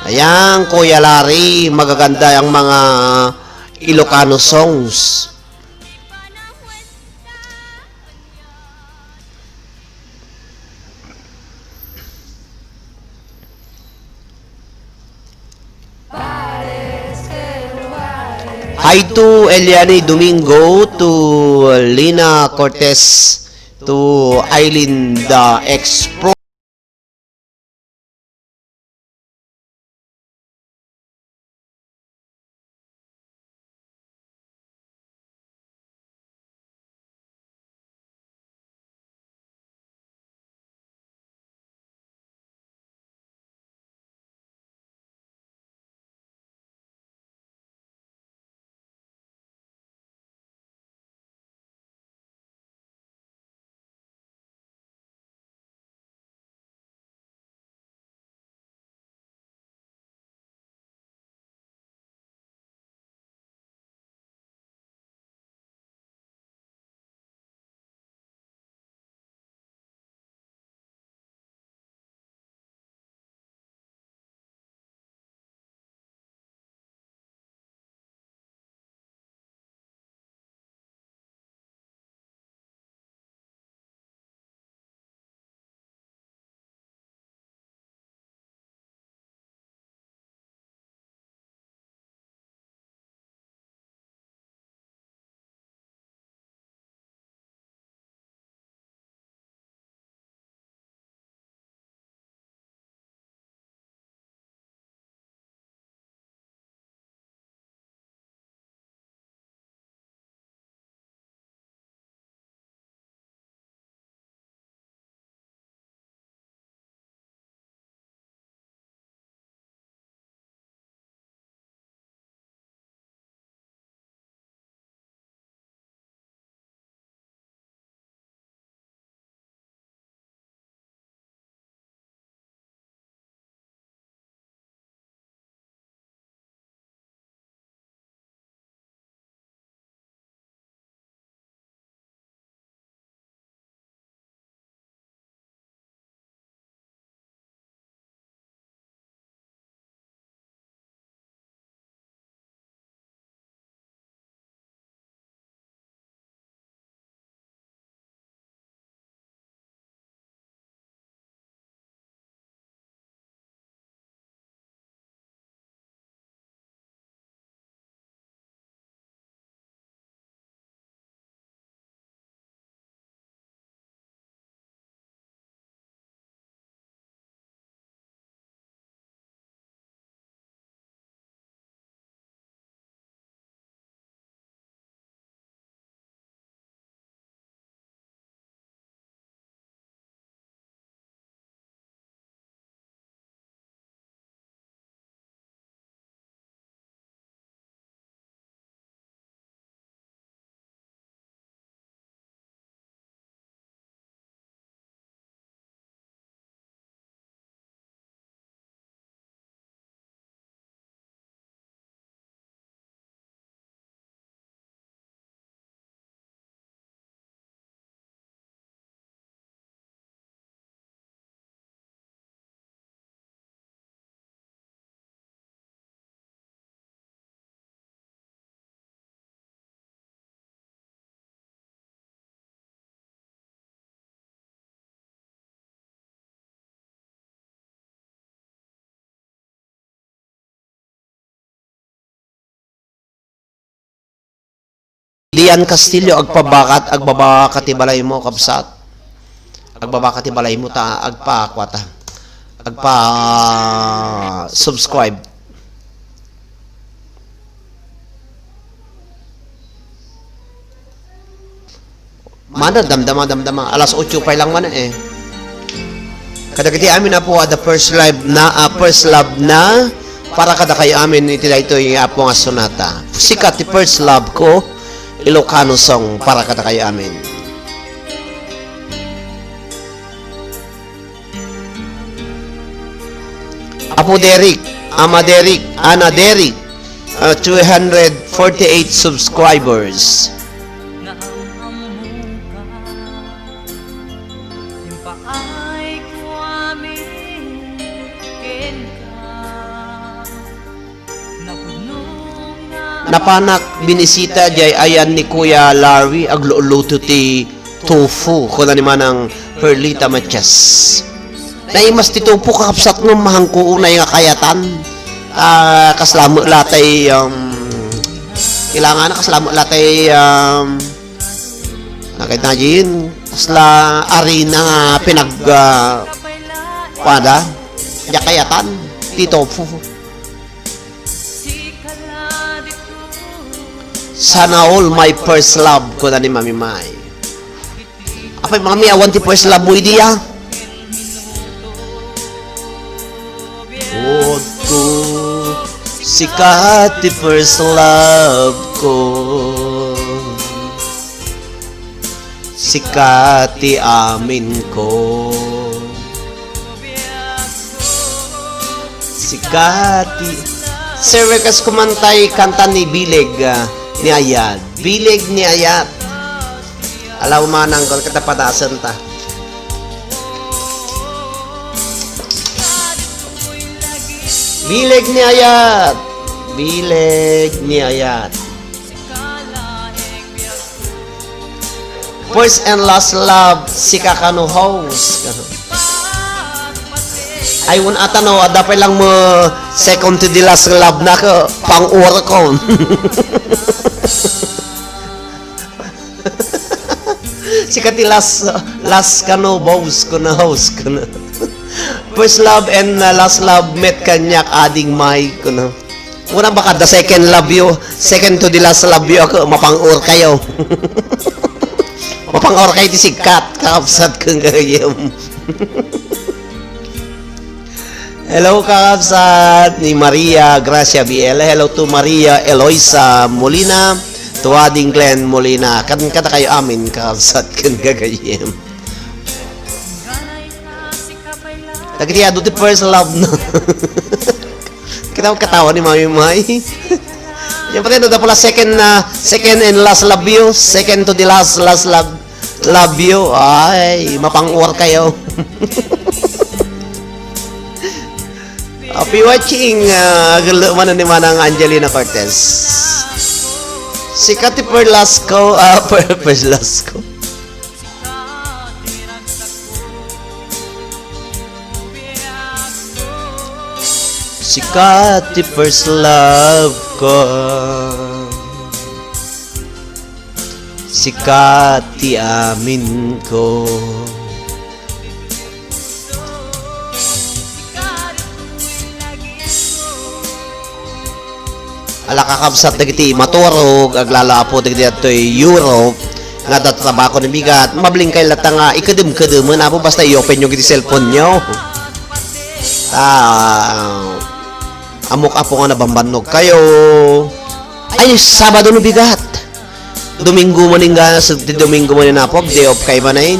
Ayan, Kuya Larry, magaganda ang mga Ilocano songs. Hi to Eliani Domingo, to Lina Cortez, to Eileen the Ex-Pro. Dian Castillo agpabakat agbabakat ibalay mo kabsat. Agbabakat ibalay mo ta agpa subscribe. Mana damdama alas 8 pa lang man eh. Kadagiti amin na po the first love na para kada kayo amin iti ito yung apo nga sonata. Sikat ti first love ko Ilocano song para kada kayo amin. Apo Derek, Ama Derek, Ana Derek, 248 subscribers. Napanak binisita jay ayan ni Kuya Larry agluluto ti tofu kuna ni manang Perlita Matias. Naimas ti tofu kakapsat ng mahangko unay nga kayatan kaslamo latay Kailangan na kasalamat latay nakita din kasla arena nga pinag pada yakayatan tito sana all my first love ko na ni Mami May. Apay Mami, awan ti first love mo idiya. Huwag ko sikat ti first love ko, sikat ti amin ko, sikat ti... Sir, rekas kumantay kanta ni Bileg ni Ayat. Bileg ni Ayat. Alaw manang kung katapadasan ta. Bileg ni Ayat. Bileg ni Ayat. First and last love, si Kakano host. Ay, ata no, dapat lang mo second to the last love na ko, pang-ura ko. Sikati last kano, boss ko na, host ko na. First love and last love met kanyak ading may ko na. Una baka the second love you, second to the last love you ako, mapang-ur kayo. Mapang-ur kayo ti sikat, kakapsat kong gayam. Hello kakapsat ni Maria Gracia BL. Hello to Maria Eloisa Molina, to Ading Glenn Molina. Kata kayo amin kakapsat kong gagayam. Nagkitiya doon first love na. Kita ko katawa ni Mami May. Yung pati doon pala second and last love you. Second to the last love you. Ay, mapang-uwar kayo. Happy watching. Mana ni Manang Angelina Cortez. Sikat ti per last ko. Per last ko. Sikat ti first love ko, sikat ti amin ko. Ala kakabsat dagiti maturog aglalapo dagiti atoy Europe nga trabaho ni bigat mabling kay lata nga ikadem-kadem na po basta i-open yung giti cellphone nyo. Amok apo nga nabambanog kayo. Ay, Sabado no bigat. Domingo mo ning ganas, Domingo mo ning napog, day off kay manain.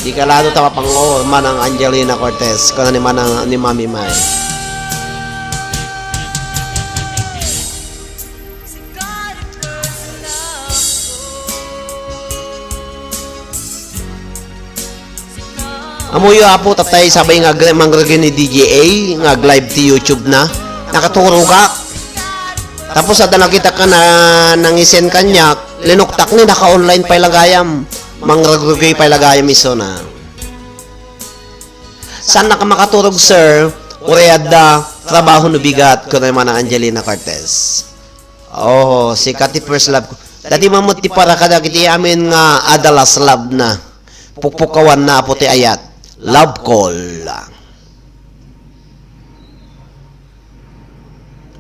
Di kalado ta mapang manang Angelina Cortez, kana ni manang ni Mami May. Amuyo apo tatay sabay nga mangragin ni DJA nga live ti YouTube na nakaturo ka tapos ada nakita ka na nangisen kanya linuktak ni naka-online pa ilagayam mangragay pa ilagayam iso na saan na ka makaturog sir ureyad da trabaho no bigat ko naman ang Angelina Cortez. Oh si Kati first love ko dati mamut ti para kada kiti amin nga adalas love na pukpukawan na apo ti Ayat. Love call.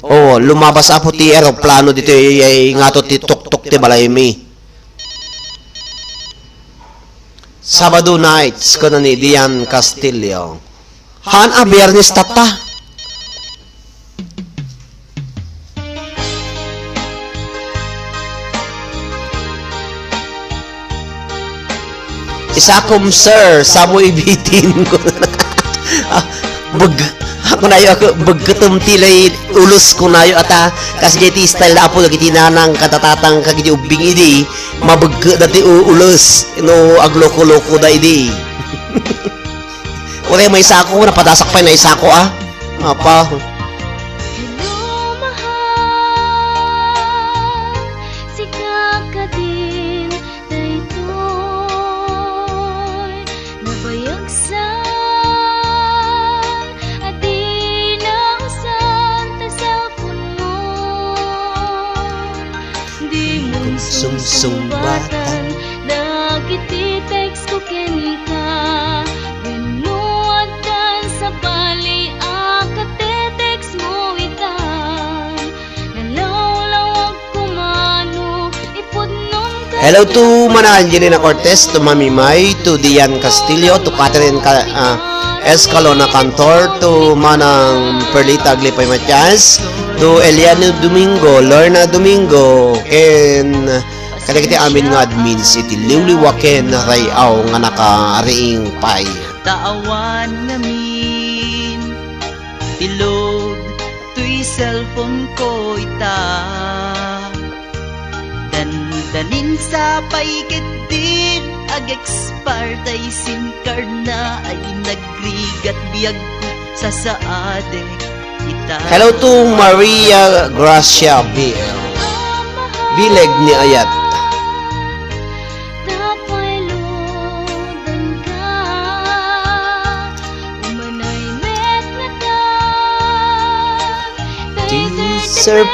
Oh, lumabas apo ti aeroplano dito ay ngato ti tuk-tuk ti Balaymi. Sabado nights ko na ni Dian Castillo. Han a Biyernes tata. Isakom sir, samo ibitin ko. Ako na yung bagkatum tilay ulos ko na yung ata kasi jeti style na apo lagi tinanang katatatang kagiti ubing idi mabagka dati ulos no agloko-loko da idi. Ure may sako na padasak pa na isako apa Nabayagsan at di na usap sungsumbatan. Dagiti text ko kini ka Binuatan sa bali Akatetext mo itan Nalawlawag kumano Ipudnom ka Hello to Mana Angelina Cortez, to Mami May, to Dian Castillo, to Catherine Escalona Cantor, to Manang Perlita Aglipay Matias, to Eliano Domingo, Lorna Domingo, ken kadagiti amin nga admin city liwliwaken na rayaw nga naka-riing pay. Taawan namin Tilod Tuy cellphone ko ita Dandanin sa paikit din Ag-expire tay SIM card na Ay nagrigat biyag ko sa saadek ita. Hello to Maria Gracia Bileg ni Ayat. Tapay ludan ka Umanay met na Teaser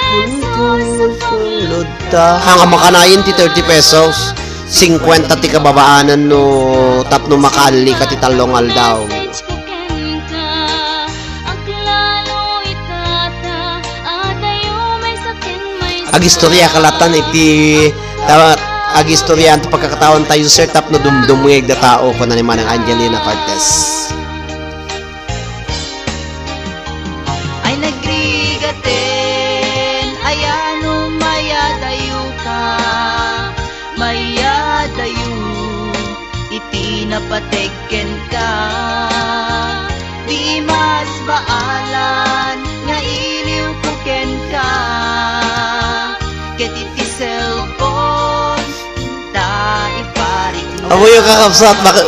pulpulod ta. Hanga makanayin ti 30 pesos. 50 ti kababaanan no tapno makali ka ti talong aldaw. Agistorya kalatan iti agistorya ang pagkakatawan tayo sir tap no dumdumweg da tao ko na ni Manang Angelina Cortez. Ay nagrigaten Ayano mayadayo ka Mayadayo Iti napateken ka Di mas baalan Nga iliw ko ken ka Ket iti cellphone Ta iparik mo Amo yung kakapsat baka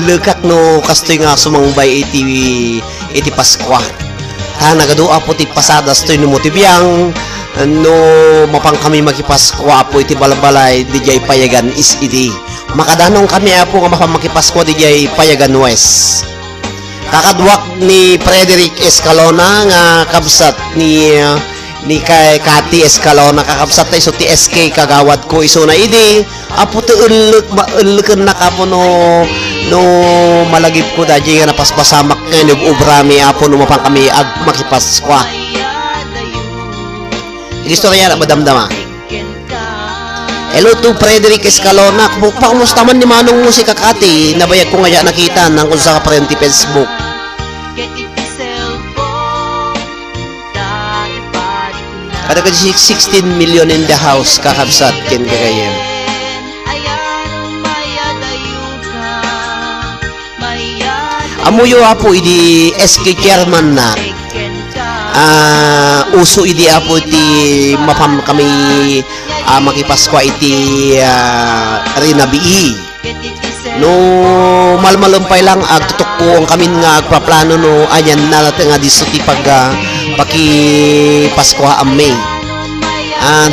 lekak no kastoy nga sumangbay iti Paskwa. Ha nagadua po ti pasadas toy no motibiyang no mapang kami makipaskwa po iti balbalay dijay payagan is iti. Makadanong kami apo nga mapamakipaskwa dijay payagan west. Kakadwak ni Frederick Escalona nga kabsat ni kay Cathy Escalona kakabsat tayo so ti SK kagawad ko iso na idi apo ti ulken na kapo no malagip ko dadya nga napaspasamak nga ubrami apo no mapang kami ag makipaskwa. Istorya na madamdama. Hello to Frederick Escalona. Kumusta man ni Manong musika Cathy nabayag ko nga nakita nang kung sa ka ti Facebook. Kada ka 16 million in the house kakabsat ken kagayem. Amuyo apo idi SK chairman na. Uso idi apo iti mapam kami makipaskwa iti rinabii. No malmalumpay lang agtutok ko ang kami nga agpaplano no ayan na natin nga diso ti pakipaskwa ang May.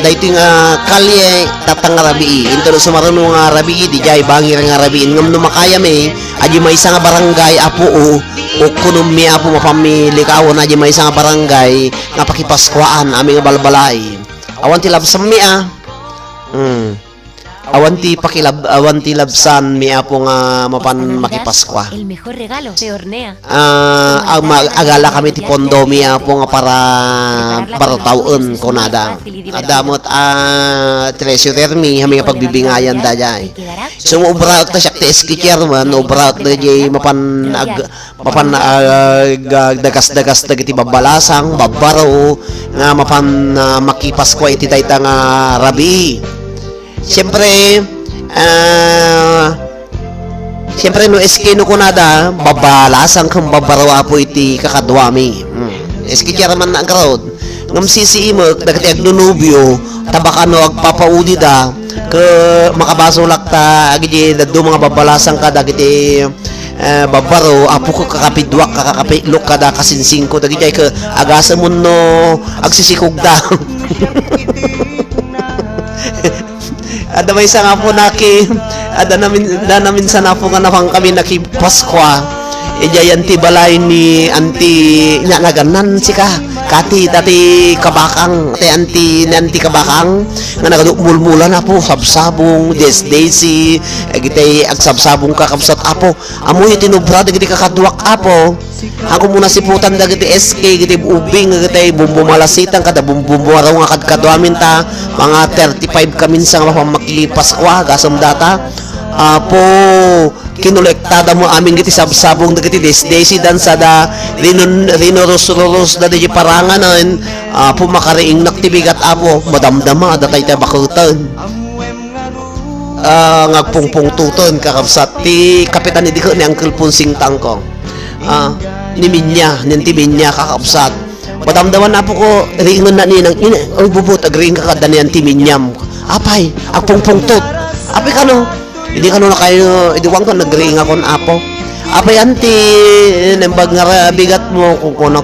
Dahito nga kalye tatang nga rabii into sumarano nga rabii di jay bangir nga rabiin ngam no makaya may aji may isa nga barangay apo o kuno mi apo mapamili kawon aji may isa nga barangay nga pakipaskwaan ami nga balbalay awan ti labsam mi awan ti labsan mi apo nga mapan makipaskwa. El mejor regalo se hornea. Agala kami ti pondo mi apo nga para taon kunada. Adamot treasurer mi hami nga pagbibingayan dayay. So ubraot ta siya ti SK chairman, ubraot na jay mapan dagas-dagas dagiti babalasang babaro nga mapan makipaskwa iti dayta nga rabi. Siyempre no SK no kunada babalasang kang babarawa po iti kakadwami. SK chairman na ang crowd ngam sisiimek dagiti agnunubyo tabakano agpapaudi da ke makabasolak ta agiti daddo mga babalasang ka dagiti babaro apo ko kakapidwak kakapilok kada kasinsing ko dagiti ke agasa mo no agsisikog da. Ada may isa nga po ada namin sana po nga napang kami nakipaskwa. Ejayanti balay ni anti nya naganan sika kati dati kabakang ati anti kabakang nga nagadumulmula na po sabsabong desdesi gitay agsabsabong kakabsat apo amoy tinubra dagiti kakadwak apo ako muna siputan dagiti SK giti ubing gitay bumbumalasitan kada bumbumbuaraw nga kadkadwamin ta mga 35 kaminsan nga makilipas kwa gasam data apo kinolektada mo amin giti sabsabong dagiti desdesi dan sa da rinoros da di paranganan apo makariing naktibigat apo madamdama datay ta bakutan ngagpungpung tuton kakabsat ti kapitan ni diko ni Uncle Punsing Tangkong ni Minya ninti Minya kakabsat madamdaman na po ko ringon na ninang oy bubut agring kakada niyan ti Minyam apay agpungpung tut apay kano hindi kano na kayo idiwang to nagring akon apo apay anti nembag nga bigat mo kung kuno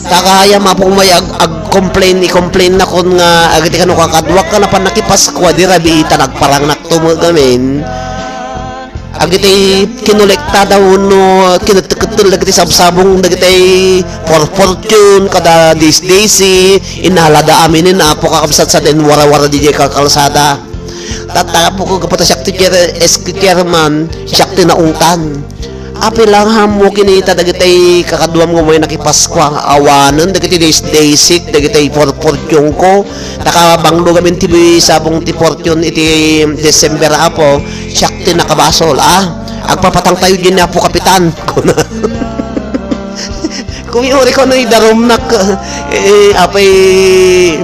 kakaya mapong may ag-complain i-complain na kon nga agiti kano kakadwak ka na pan nakipaskwa di rabi nagparang naktumo gamin agiti kinolekta daw no kinutukutul dagiti sabsabong dagiti for fortune kada daisy inalada aminin apo kakabsat sa den wara-wara di kakalsada tatapo ko kapata syakti kerman syakti na ungtan api lang hamo kinita dagitay kakaduam ko may nakipaskwa awanan dagiti daisy dagitay for fortune ko nakabanglo gamin ti sabong ti fortune iti December apo syakti nakabasol agpapatang tayo din na po kapitan kung yuri ko na idarom nak apay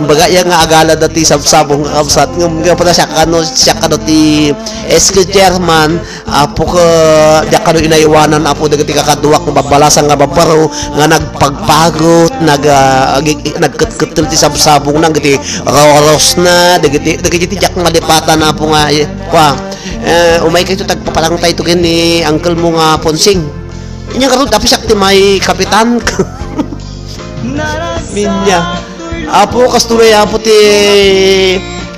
bagaya nga agala dati sabsabong kakabsat nga pala siya kano ti SK chairman apo ka diya kano inaiwanan apo dagiti kakaduwak ng babalasang nga babaro nga nagpagpagot nagkutkutul ti sabsabong nang giti roros na dagiti diyak nga lipatan apo nga umay kayo tagpapalang tayo kin ni uncle mo nga Ponsing inya karon tapi sakti may kapitan Minya apo kastuloy apo ti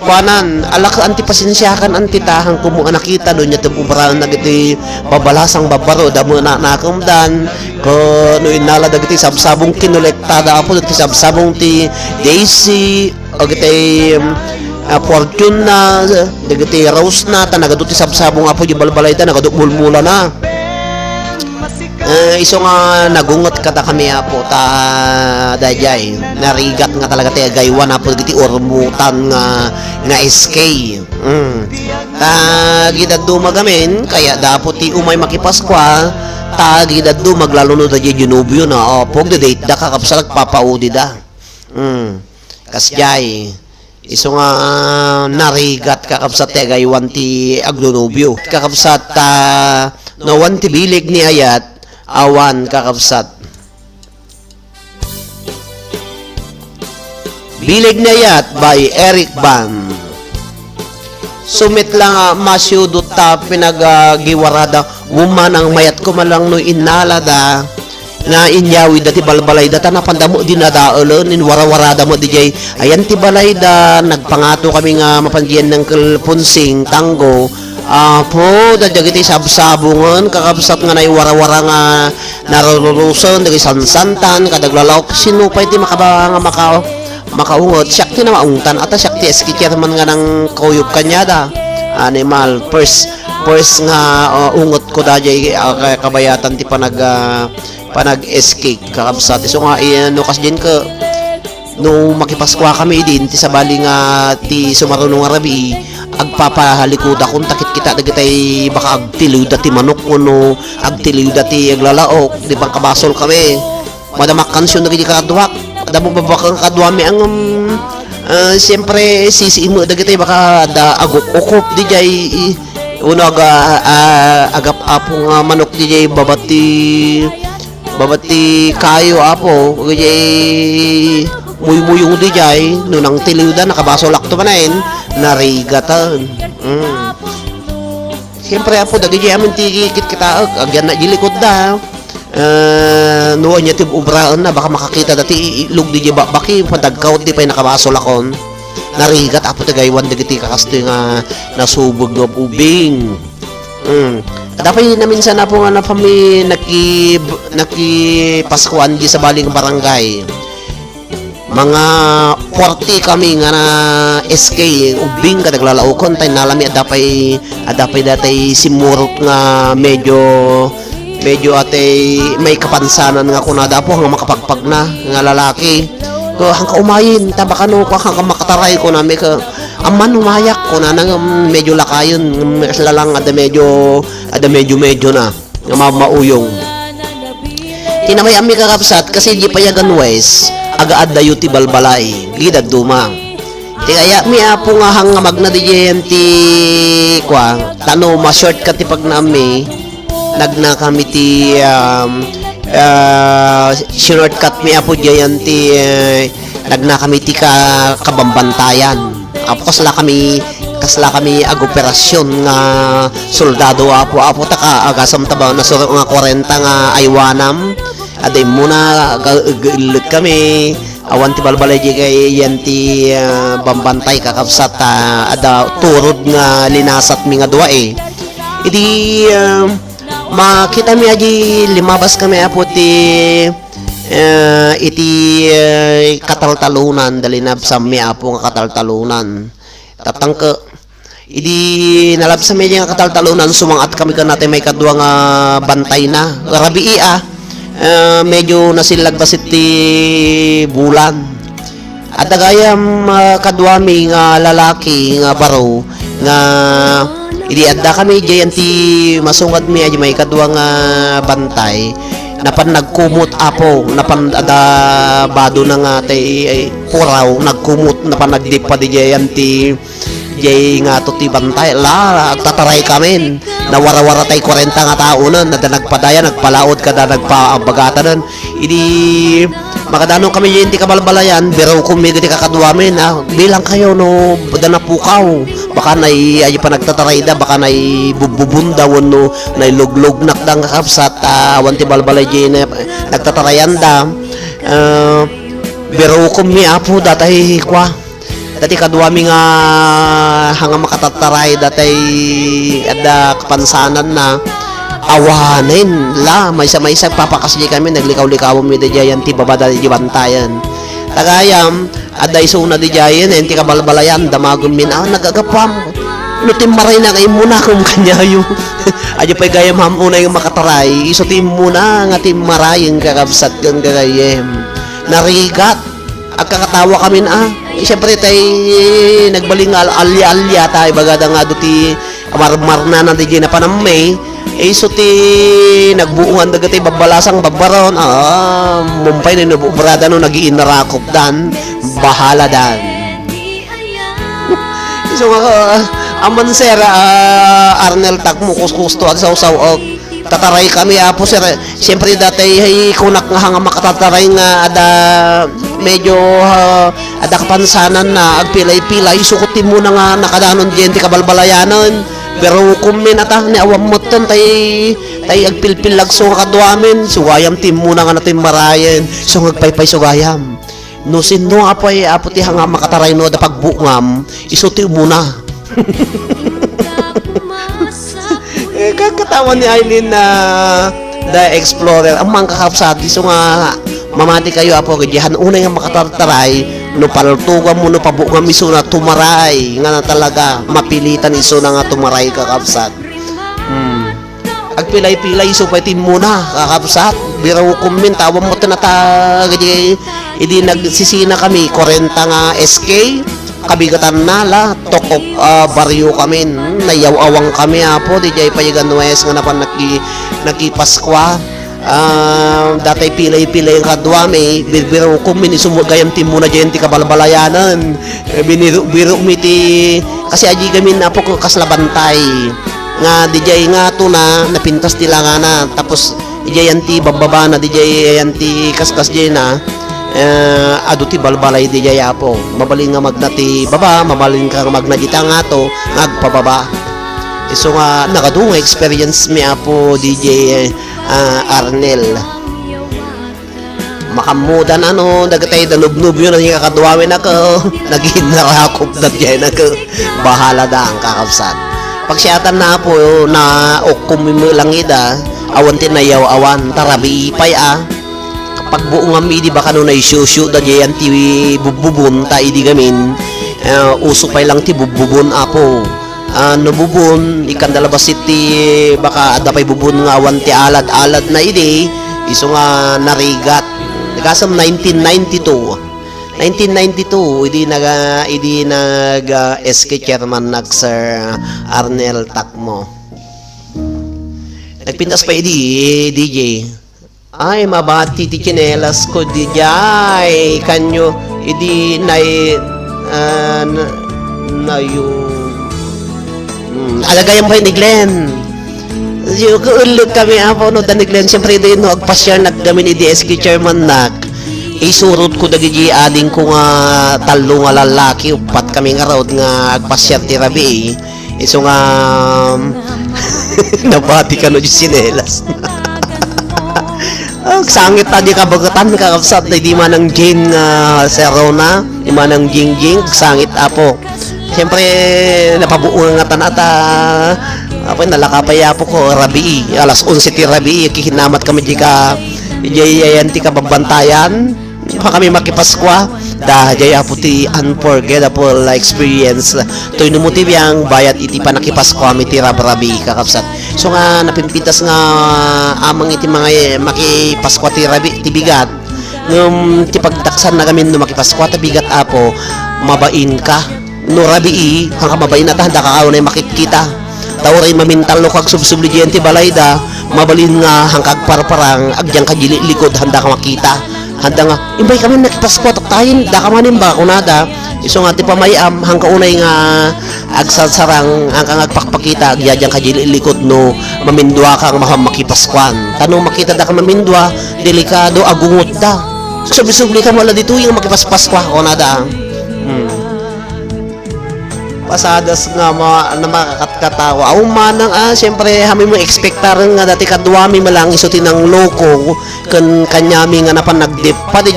kuanan alak anti pasensyakan anti tahang kumo nakita do nya tempuran nagiti babalasang babaro damo na nakamdan ko no inala dagiti sabsabong kinolektada apo dagiti sabsabong ti Daisy o giti fortune na dagiti rose na tanagado ti sabsabong apo di balbalay ta nagadumulmula na iso nga nagungot kata kami apo ta dayay narigat nga talaga ti gaywan apo giti ormutan nga SK ta gidaddo magamin kaya dapo ti umay makipaskwa ta gidaddo maglalo no dayay junubyo na apo date da kakapsa nagpapaudi da kasjay iso nga narigat kakapsat ti gaywan ti aglunubyo kakapsat ta nawan ti bilig ni ayat awan kakabsat bilig na yat by Eric Ban sumit lang masyudot ta pinagagiwarada woman ang mayat ko malang no inalada na inyawi dati balbalay data napandamo din nadaolon in warawarada mo DJ ayan ti balay da nagpangato kami nga mapandiyan ng Ponsing Tango apo dadagiti sabsabungan kakabsat nga naiwara-wara nga naruluson dagi sansantan kadaglalaw sinupay ti makaba nga makaungot syakti na maungtan ata syakti eskikirman nga ng kuyog kanyada animal first nga ungot ko dajay kabayatan ti panag escape kakabsat so nga nukas din ka no makipaskwa kami din ti sabali nga ti sumarunong arabi agpapahalikuda kung takit kita dagitay baka agtiliw dati manok kuno agtiliw dati aglalaok di bang kabasol kami madamak kansyon dagiti kadwak damo babakang kadwami ang siyempre sisiin mo dagitay baka da agok-ukop di jay uno agap apo nga manok di jay babati kayo apo di jay muy-muyong di jay nunang tiliw da nakabasolak to manayin narigatan siyempre apo dagi jay amin tikit kita agyan na jilikod da nuwan niya tib ubraan na baka makakita dati ilog di jay baki padagkaw di pa'y nakabasolakon narigat apo tagaywan dagiti kakasto nga nasubog ng ubing dapat namin sana po nga na pami nakipaskuan di sa baling barangay mga 40 kami nga na SK ubing ka naglalaukon tay nalami adapay datay simurot nga medyo atay may kapansanan nga kunada po nga makapagpag na nga lalaki ko hangka umayin tabakano ko hangka makataray ko na may ka aman umayak ko na nang medyo lakayon sila lang ada medyo na nga mauyong tinamay ami kakapsat kasi di payagan wes agaad dayo ti balbalay lidad dumang ti kaya mi apo nga hang magna di ti kwa tano ma shortcut ti pag nami nagna kami ti shortcut mi apo diyan ti nagna kami ti kabambantayan apo kasla kami ag operasyon nga soldado apo taka agasam tabaw na suro nga 40 nga aywanam aday muna kami awan ti balbalay kay yan ti bambantay kakapsat ada turod nga linasat mi nga duwa idi makita mi aji limabas kami apo ti iti kataltalunan dalinab sa mi apo nga kataltalunan tatangke idi nalabsa mi nga kataltalunan sumangat kami kanate may kadwa nga bantay na rabii medyo nasilag basit ti bulan at agayam kadwami nga lalaki nga baro nga idi adda kami diyan ti masungad mi aji may kadwa nga bantay napan nagkumot apo napan ada bado na nga tay puraw nagkumot napan nagdipa di diyan ti jay nga to ti bantay la tataray kami nawara-wara tay 40 nga tao nun nada nagpadaya nagpalaod kada nagpaabagatan idi makadano kami yung ti kabalbalayan pero kung may gati kakadwamin bilang kayo no dana pukaw baka nay ay pa nagtataray da baka nay bububunda no nay luglog nakdang kakapsat awan ti balbalay jay nagtatarayan da pero kung may apo datay kwa dati kadwami nga hanga makatataray datay ada kapansanan na awanin la may sa papakasli kami naglikaw-likaw mi dayan ti babada di bantayan tagayam ada isuna di jayan enti kabalbalayan damagom min nagagapam no timmaray na kay muna kung kanyayo aja pay gayam hamuna yung makataray iso tim muna nga timmaray yung kakabsat kang gagayem narigat agkakatawa kami siyempre tay nagbaling alya tay bagada nga duti marmar na di na panamay so ti nagbuungan dagati babalasang babaron mumpay na nabubrada no nagiinarakop dan bahala dan so aman sir Arnel tak mo kuskusto ag saw tataray kami apo sir siyempre datay kunak nga hanga makatataray nga ada medyo ada kapansanan na agpilay-pilay sukutin mo na nga nakadanon diyan ti kabalbalayanon pero kumin ata ni awam mo ton tay agpilpil lagso nga kadwamin sugayam tim mo na nga natin marayen so agpaypay sugayam no sinno apay apo ti hanga makataray no da pagbungam isuti mo na kakatawa ni Aileen na The Explorer ang mga kakapsati so nga mamati kayo apo kadihan unay nga makatartaray no paltugan mo no pabungam iso na tumaray nga na talaga mapilitan iso na nga tumaray kakapsat agpilay-pilay iso paitin mo na kakapsat biraw kumin tawag mo tinata idi nagsisina kami 40 nga SK kabigatan na la tokop baryo kami nayaw-awang kami apo di jay payagan wes nga napan nakipaskwa datay pilay-pilay ang kadwami biro kumin isumugayam tim muna dyan ti kabalbalayanan biro umiti kasi aji gamin apo ko kaslabantay nga di jay nga to na napintas tila nga na tapos di jay anti bababa na di jay anti kaskas jay na adu ti balbalay di jaya po mabaling nga magnati baba mabaling ka magnagita nga to nagpababa iso nga nakadunga experience mi apo DJ Arnel makamudan dagatay danubnub yun ang kakadwawin ako naginarakop na dyan ako bahala da ang kakapsat pagsiyatan na po na okum mo lang ida awan tinayaw awan tarabi ipay pagbuong ami di ba kanunay syusyu da jayan ti bububun ta idi gamin uso pa lang ti bububun apo no bubun ikan dalabas iti baka ada pay bubun nga awan ti alad na idi iso nga narigat kasam 1992 idi nag SK chairman nag Sir Arnel Takmo nagpintas pa idi DJ ay mabati ti chinelas ko DJ kanyo idi na alagayan pa ni Glenn yung ulog kami apo no da ni Glenn siyempre din no agpasyar nagdamin idi SK chairman nak isurot ko dagi ading ko nga talo nga lalaki upat kami nga raw nga agpasyar ti rabi iso nga nabati ka no di sinelas ang sangit ta di kabagatan kakapsat na di manang Jane Serona di manang Jingjing sangit apo siyempre napabuo nga tanata apo nalakapaya po ko rabi alas 11 ti rabi kihinamat kami di ka iyayan ti kababantayan pa kami makipaskwa da jaya po ti unforgettable experience toy numuti biyang bayat iti panakipaskwa mi ti rabi kakapsat so nga napimpintas nga amang iti mga makipaskwa ti rabi ti bigat ti pagtaksan na kami no makipaskwa ti bigat apo mabain ka no rabi hangka mabain na handa ka na makikita tawray mamintal no kag subsublidian ti balayda mabalin nga hangkag parparang agyang kajili likod handa ka makita handa nga imbay kami nakipaskwa taktayin da ka manin ba kunada iso nga ti pamayam hangka unay nga agsarsarang hangka agpakpakita agyadyang kajili likod no mamindwa kang makipaskwan tanong makita da ka mamindwa delikado agungot da subli ka wala dito yung makipaspaskwa kunada pasadas nga na makakatkatawa aw manang siyempre hami mo ekspektaran nga dati kadwami malang isuti ng loko kan kanyami nga napanagdip pa di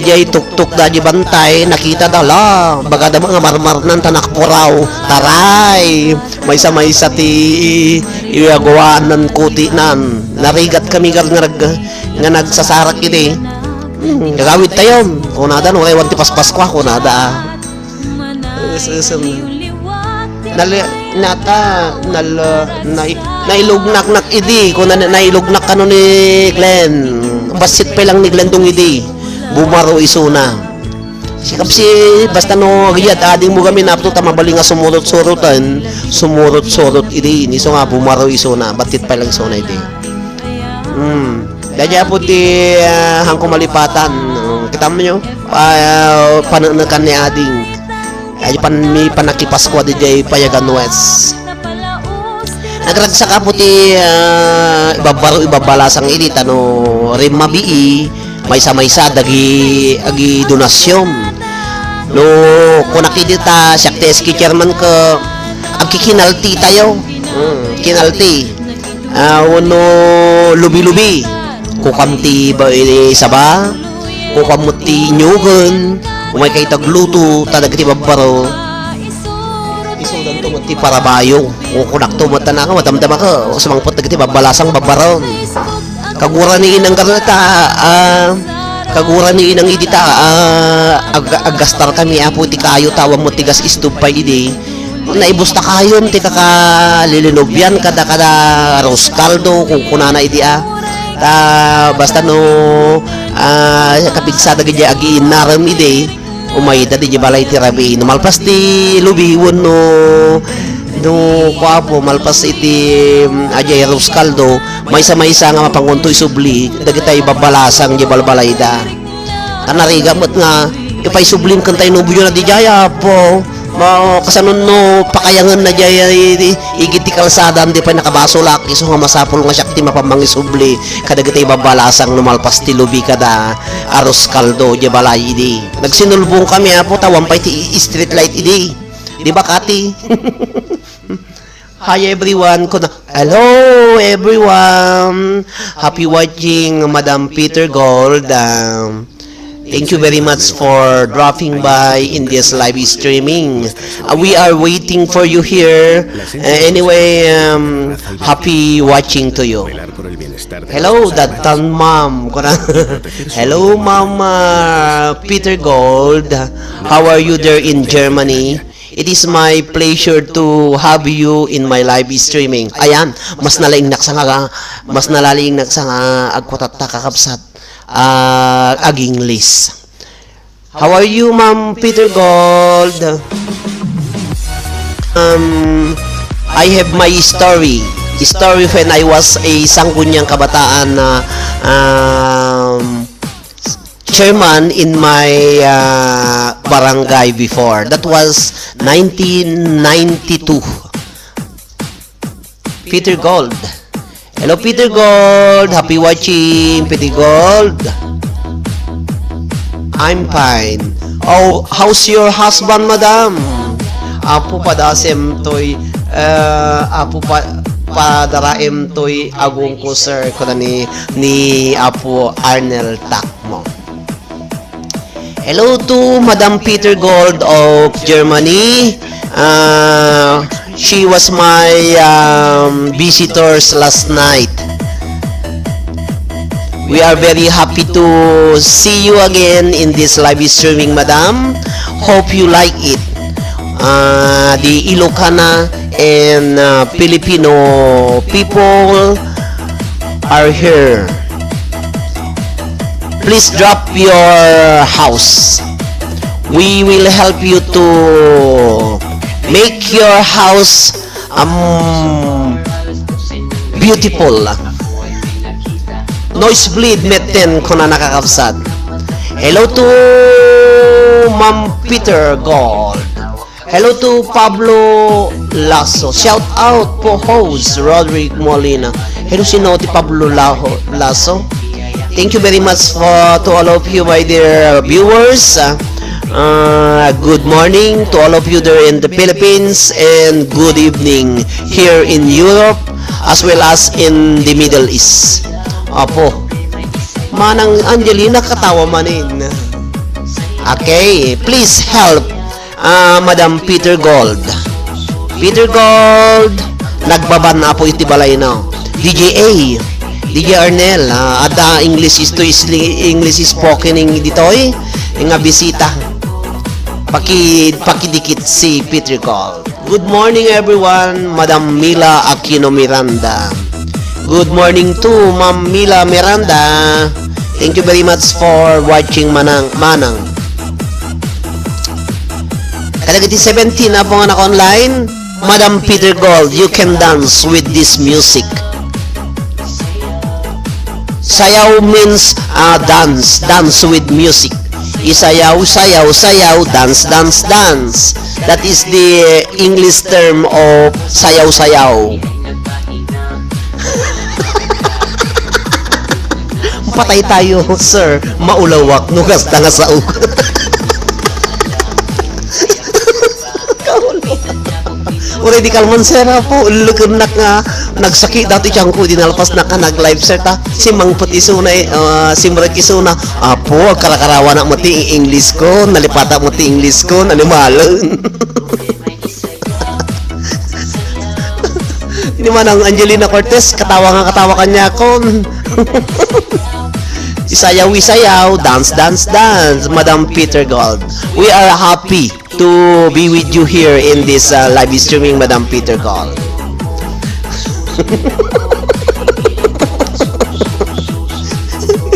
jay tuktuk da di bantay nakita dala baga da mga marmarnan tanakpuraw taray maysa ti iwagawaan kuti nan narigat kami nga nagsasarak iti gagawid tayo kunada no kay wanti paspaskwa kunada nailugnak nak idi kung nailugnak kano ni Glenn basit pa lang ni Glenn dong idi bumaro isuna sikap si basta no agiyat ading mo kami napto tamabaling nga sumurot idi niso nga bumaro isuna batit pa lang isuna idi daya po ti hangko malipatan kita mo nyo pananakan ni ading ay may panakipaskwa di jay Payagan West nagragsa ka po ti ibabalasang ini tano rimabii maysa dagi donasyon no kung nakidita siya ti SK chairman ka agkikinalti tayo kinalti no lubi kukamti ba saba kukamuti nyugan umay kay tagluto tadag ti babbaro isudan to ti parabayo o kunak to matana ka matamtama ka sumangpot ti babbalasang babbaron kagura ni inang karnata kagura ni inang idita agastar kami apo ti kayo tawag mo tigas istub pa idi naibusta kayon ti kakalilinobyan kada arroz caldo kung kunana idi ta basta no kapigsada gaya agi inaram idi umay dati di balay ti rabi no malpas ti lubiwon no kwapo malpas iti ajay arroz caldo maysa nga mapangunto isubli dagitay babalasang di balbalay da kanarigamot nga ipay sublim kantay nubuyo na di jaya po kasanon no pakayangan na jaya igit ti kalsada di pa nakabasolak iso nga masapol nga siya ti mapamangisubli kadagatay babalasang numalpas ti lubi kada arroz caldo di balay idi nagsinulbong kami po tawampay ti street light idi di ba kati hi everyone hello everyone happy watching Madam Peter Gold Thank you very much for dropping by in this live streaming. We are waiting for you here. Anyway, happy watching to you. Hello, Datan Ma'am. Hello, Ma'am Peter Gold. How are you there in Germany? It is my pleasure to have you in my live streaming. Ayan, mas nalaing nagsanga agkutat kakapsat aging list. How are you, Ma'am Peter Gold? I have my story when I was a sanggunyang kabataan na chairman in my barangay before. That was 1992. Peter Gold. Hello, Peter Gold. Happy watching, Peter Gold. I'm fine. Oh, how's your husband, madam? Apo padasem toy apo padaraem toy agong ko sir ko na ni Apo Arnel Takmo. Hello to Madam Peter Gold of Germany. She was my visitors last night. We are very happy to see you again in this live streaming, Madam. Hope you like it. The Ilocana and Filipino people are here. Please drop your house. We will help you to make your house beautiful. Nosebleed meten ko na nakakapsat. Hello to Ma'am Peter Gold. Hello to Pablo Lasso. Shout out po host Roderick Molina. Hello sino ti Pablo Lasso. Thank you very much to all of you, my dear viewers. Good morning to all of you there in the Philippines and good evening here in Europe as well as in the Middle East. Apo, manang Angelina katawa manin. Okay, please help Madam Peter Gold. Peter Gold, nagbaban na po iti balay na. DJ Arnel, ada English is spoken ditoy, nga bisita. Pakidikit si Peter Gold. Good morning everyone, Madam Mila Aquino Miranda. Good morning to Ma'am Mila Miranda. Thank you very much for watching Manang. Kadagiti 17 na po nga naka-online. Madam Peter Gold, you can dance with this music. Sayaw means dance with music. Isayaw, sayaw, dance. That is the English term of sayaw. Patay tayo, sir. Maulawak, nugas na nga sa Already kalman sir po, lukunak nga nagsakit dati tiyang ko dinalpas na ka nag-live sir ta. Si Mang Putisuna si Murag Kisuna. Apo, karakarawa na mo ti English ko, nalipata mo ti English ko, nalimalan. Hindi man ang Angelina Cortez, katawa kanya ko. Isayaw, dance, Madam Peter Gold. We are happy to be with you here in this live streaming, Madam Peter Gold.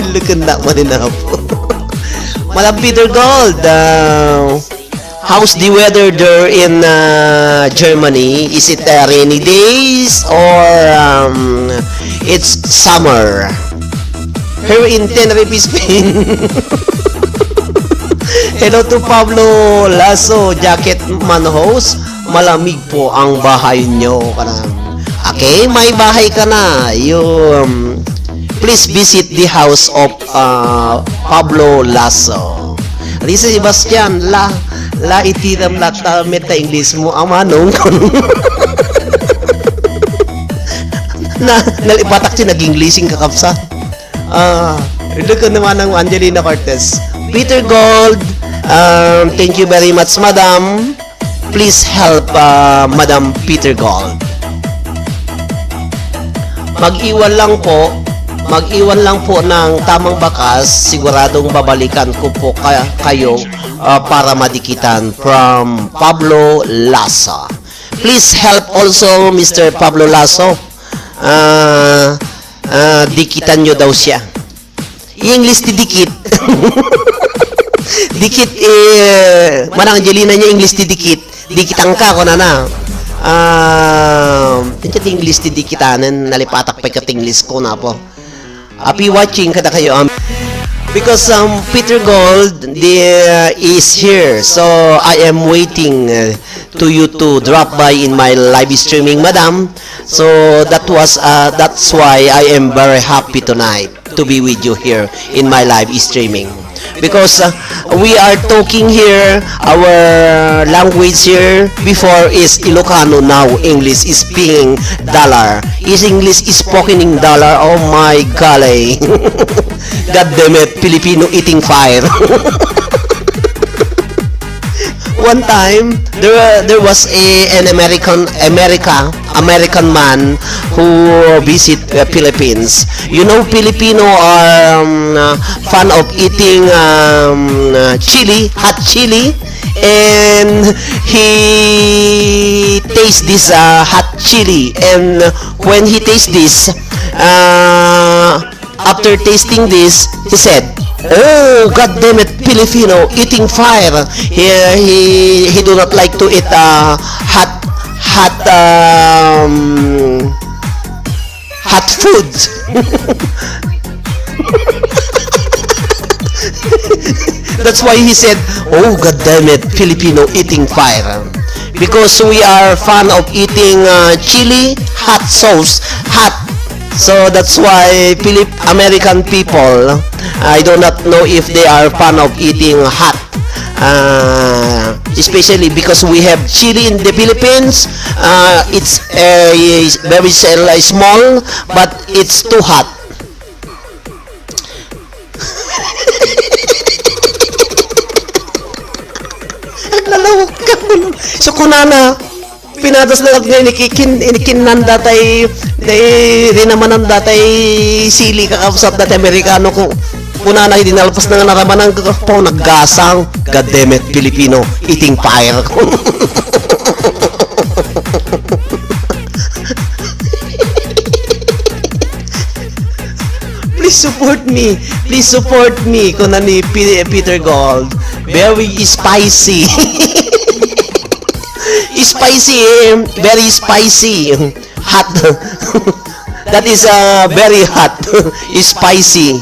Look at that one enough. Madam Peter Gold, how's the weather there in Germany? Is it rainy days or it's summer? Here in Tenerife, Spain. Hello to Pablo Lasso, Jacket Manhos. Malamig po ang bahay nyo. Okay, may bahay ka na. Please visit the house of Pablo Lasso. Lisa Sebastian, la itiram lata meta English mo amanong. Nalipatak si naging lising kakapsa. Look naman ng Angelina Cortez. Peter Gold, thank you very much, Madam. Please help Madam Peter Gold. Mag-iwan lang po ng tamang bakas, siguradong babalikan ko po kayo para madikitan from Pablo Lasso. Please help also Mr. Pablo Lasso. Dikitan nyo daw siya. English didikit. Dikit Manang Angelina niya English didikit. Dikitan ka ko na. Tinja English didikitanan nalipatak pa kat English ko na po. Happy watching kada kayo. Because Peter Gold is here, so I am waiting to you to drop by in my live streaming, Madam. So that's why I am very happy tonight to be with you here in my live streaming. Because we are talking here, our language here before is Ilocano, now English is speaking dollar. Is English is spoken in dollar? Oh my golly. God damn it, Filipino eating fire. One time, there was an American man who visit Philippines. You know, Filipino are fan of eating chili, hot chili, and he tastes this hot chili. And when he tastes this, after tasting this, he said, "Oh, God damn it, Filipino eating fire." He do not like to eat hot food. That's why he said, "Oh, God damn it, Filipino eating fire." Because we are fan of eating chili, hot sauce, hot. So that's why American people, I do not know if they are fan of eating hot. Especially because we have chili in the Philippines. It's very small, but it's too hot. Naglalawag ka. So kunana, pinatas na natin inikinanda tay rin naman ang datay sili kakapsat dati Amerikano ko kuna na hindi nalpas na nga naraman ng po naggasang. God damn it, Filipino eating fire. Please support me kuna ni Peter Gold. Very spicy. Very spicy, hot. That is very hot, spicy.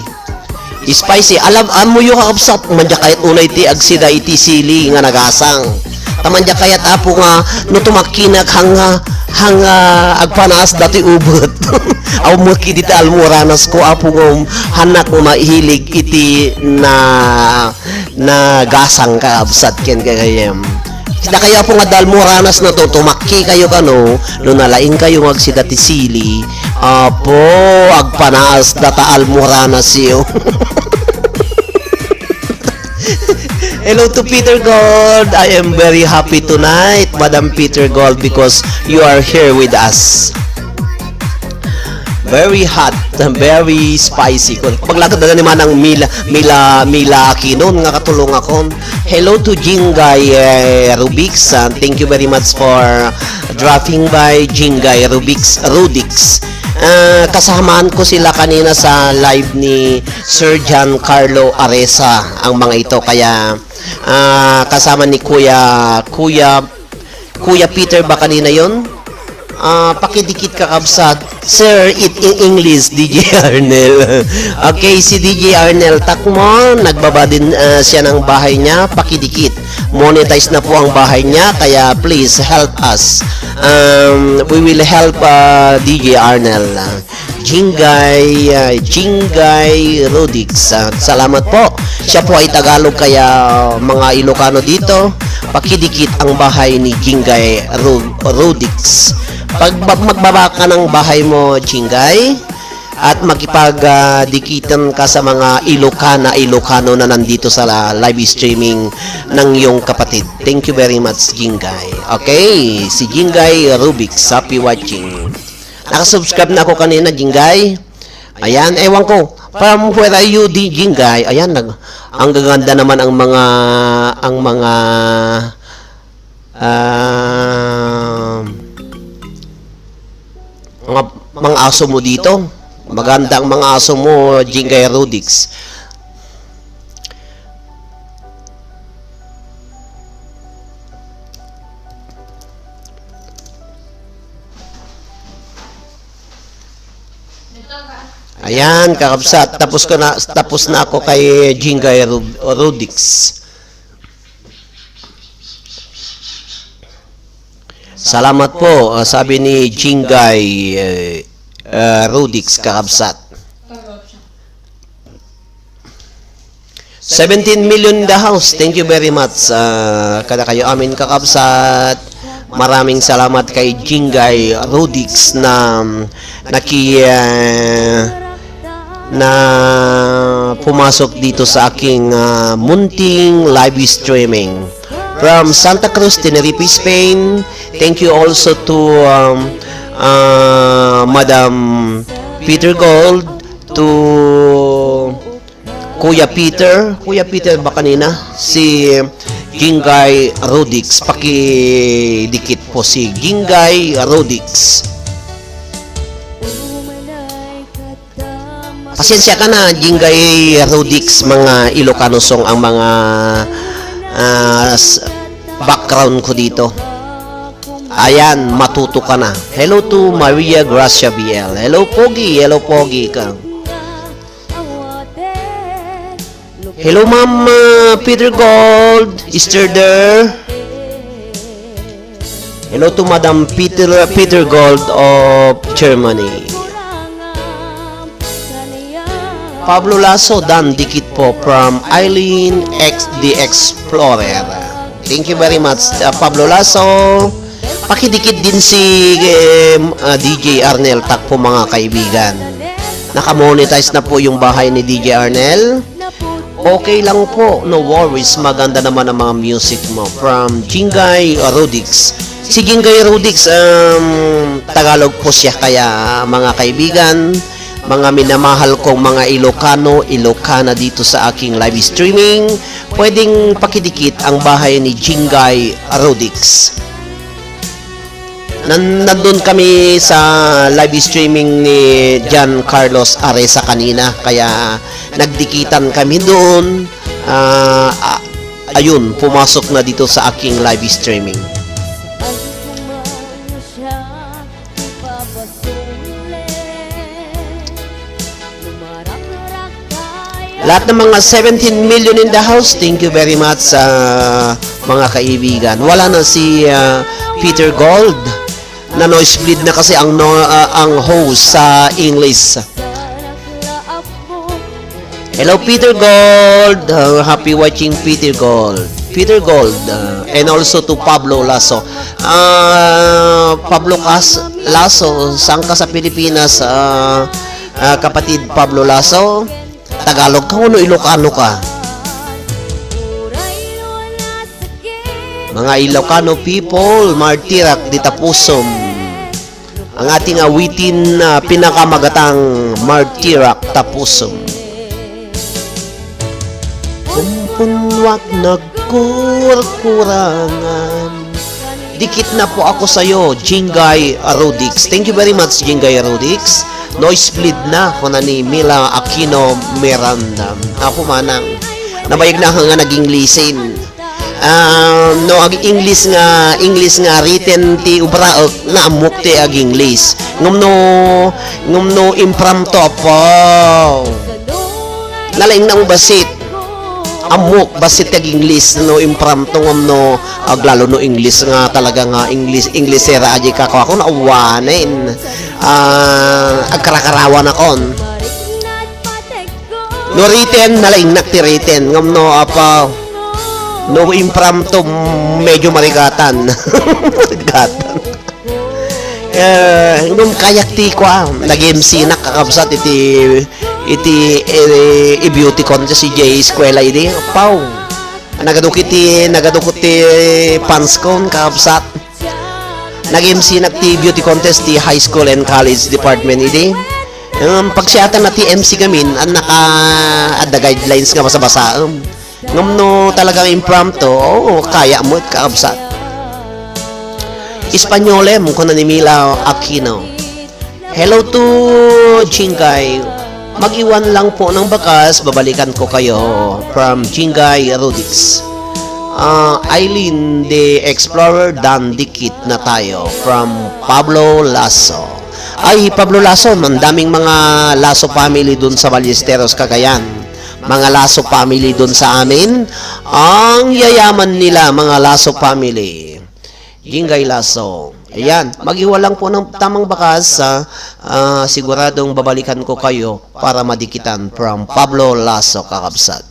Alam mo yung kakapsat, manja kayat unay ti agsida iti sili nga nagasang. Tamanja kayat apo nga no tumakinak hanga agpanas dati ubot. Aw mo kiti almoranas ko apo ng hanak mo mahilig iti na gasang kakapsat ken kagayem. Kita kaya po nga dalmoranas na to, tumakki kayo kano, no nalain kayo magsida ti sili, apo, agpanas data almoranas iyo. Hello to Peter Gold. I am very happy tonight, Madam Peter Gold, because you are here with us. Very hot, very spicy. Paglakad na naman ang Mila Aquino nga katulong ako. Hello to Jingay Rubix. Thank you very much for dropping by, Jingay Rudix. Kasamaan ko sila kanina sa live ni Sir Giancarlo Aresa, ang mga ito. Kaya kasama ni Kuya Peter ba kanina yon? Pakidikit kakabsat. Sir, it in English, DJ Arnel. Okay, si DJ Arnel Takmo, nagbaba din siya ng bahay niya, pakidikit. Monetize na po ang bahay niya, kaya please help us. We will help DJ Arnel. Jingay Rodix. Salamat po. Siya po ay Tagalog, kaya mga Ilocano dito, pakidikit ang bahay ni Jingay Rodix. Pag magbaba ka ng bahay mo, Jingay, at makipagdikitan ka sa mga Ilocano na nandito sa live streaming ng iyong kapatid. Thank you very much, Jingay. Okay, si Jingay Rubix, happy watching. Nakasubscribe na ako kanina, Jingay. Ayan, ewan ko. From where are you, Jingay? Ayan, ang gaganda naman ang mga aso mo dito. Maganda ang mga aso mo, Jingay Rudix. Ayan, kakabsat. Tapos na ako kay Jingay Rudix. Salamat po, sabi ni Jingay Rudix, kakabsat. 17 million in the house. Thank you very much. Kada kayo amin, kakabsat. Maraming salamat kay Jingay Rudix na na pumasok dito sa aking munting live streaming from Santa Cruz, Tenerife, Spain. Thank you also to Madam Peter Gold, to Kuya Peter ba kanina? Si Jingay Rudix. Pakidikit po si Jingay Rudix. Pasensya ka na, Jingay Rudix, mga Ilocano song ang mga background ko dito. Ayan, matuto ka na. Hello to Maria Gracia BL. Hello, Pogi. Hello, Pogi ka. Hello, Ma'am Peter Gold. Sister there. Hello to Madam Peter Gold of Germany. Pablo Lasso, Dan Dikit po from Eileen X the Explorer. Thank you very much, Pablo Lasso. Pakidikit din si DJ Arnel Tak po, mga kaibigan. Nakamonetize na po yung bahay ni DJ Arnel. Okay lang po, no worries. Maganda naman ang mga music mo. From Jingay Rudix. Si Jingay Rudix, Tagalog po siya, kaya mga kaibigan, mga minamahal kong mga Ilocana dito sa aking live streaming, pwedeng pakidikit ang bahay ni Jingay Rudix. Nandun kami sa live streaming ni John Carlos Aresa kanina, kaya nagdikitan kami doon. Ayun, pumasok na dito sa aking live streaming. Lahat ng mga 17 million in the house, thank you very much sa mga kaibigan. Wala na si Peter Gold. Na noise bleed na kasi ang host sa English. Hello, Peter Gold. Happy watching, Peter Gold. Peter Gold. And also to Pablo Lasso. Pablo Lasso, saan ka sa Pilipinas? Kapatid Pablo Lasso. Tagalog ka, ano Ilocano ka? Mga Ilocano people, Martirak di Tapusom. Ang ating awitin na pinakamagatang Martirak Tapusom. Kumpunwak nagkurkurangan. Dikit na po ako sa'yo, Jingay Rudix. Thank you very much, Jingay Rudix. Noise bleed na ako na ni Mila Aquino Miranda. Ako manang nabayag na nga naging lisin. No ag English nga written ti ubra na amok ti ag English. Ngumno impromptu po. Nalaing nang basit. Amok basit ag English no impromptu ngumno aglalo no English nga talaga nga English era aji ka ako na awanin. Agkarakarawan akon. No written nalaing nakti written ngumno apa no impromptu medyo marigatan. Marigatan. nung kayak ti kwa nag-MC na kakabsat iti beauty contest si Jay Eskwela iti pau nagadukit ti pants kon kakabsat nag-MC na ti beauty contest ti high school and college department iti pagsiyatan na ti MC gamin ang naka guidelines nga basa-basa ngam no talagang impromptu kaya mo kakabsat Espanyolem ko na ni Mila Aquino. Hello to Chingay. Mag-iwan lang po ng bakas, babalikan ko kayo from Chingay Rudix. Eileen the Explorer, Dan Dikit na tayo from Pablo Lasso. Ay, Pablo Lasso, mandaming mga Lasso family dun sa Ballesteros, Cagayan. Mga Lasso family dun sa amin. Ang yayaman nila, mga Lasso family. Jingay Lasso. Ayan, mag-iwalang po ng tamang bakas siguradong babalikan ko kayo para madikitan from Pablo Lasso kakabsat.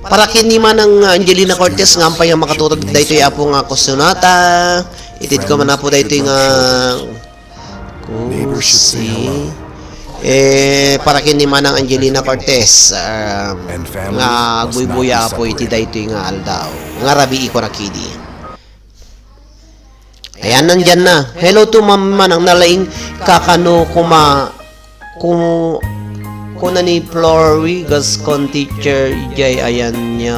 Para kini man ng Angelina Cortez nga pa yung makaturog dahito yung apo nga kusonata. Itit ko man na po dahito yung kusi. Para kini man ang Angelina Cortez nga buy-buya po iti dayto nga aldaw nga rabi ko rakidi. Ayan nandyan na. Hello to ma'am manang nalaing kakano kuna ni Flory Gascon teacher jay ayan niya.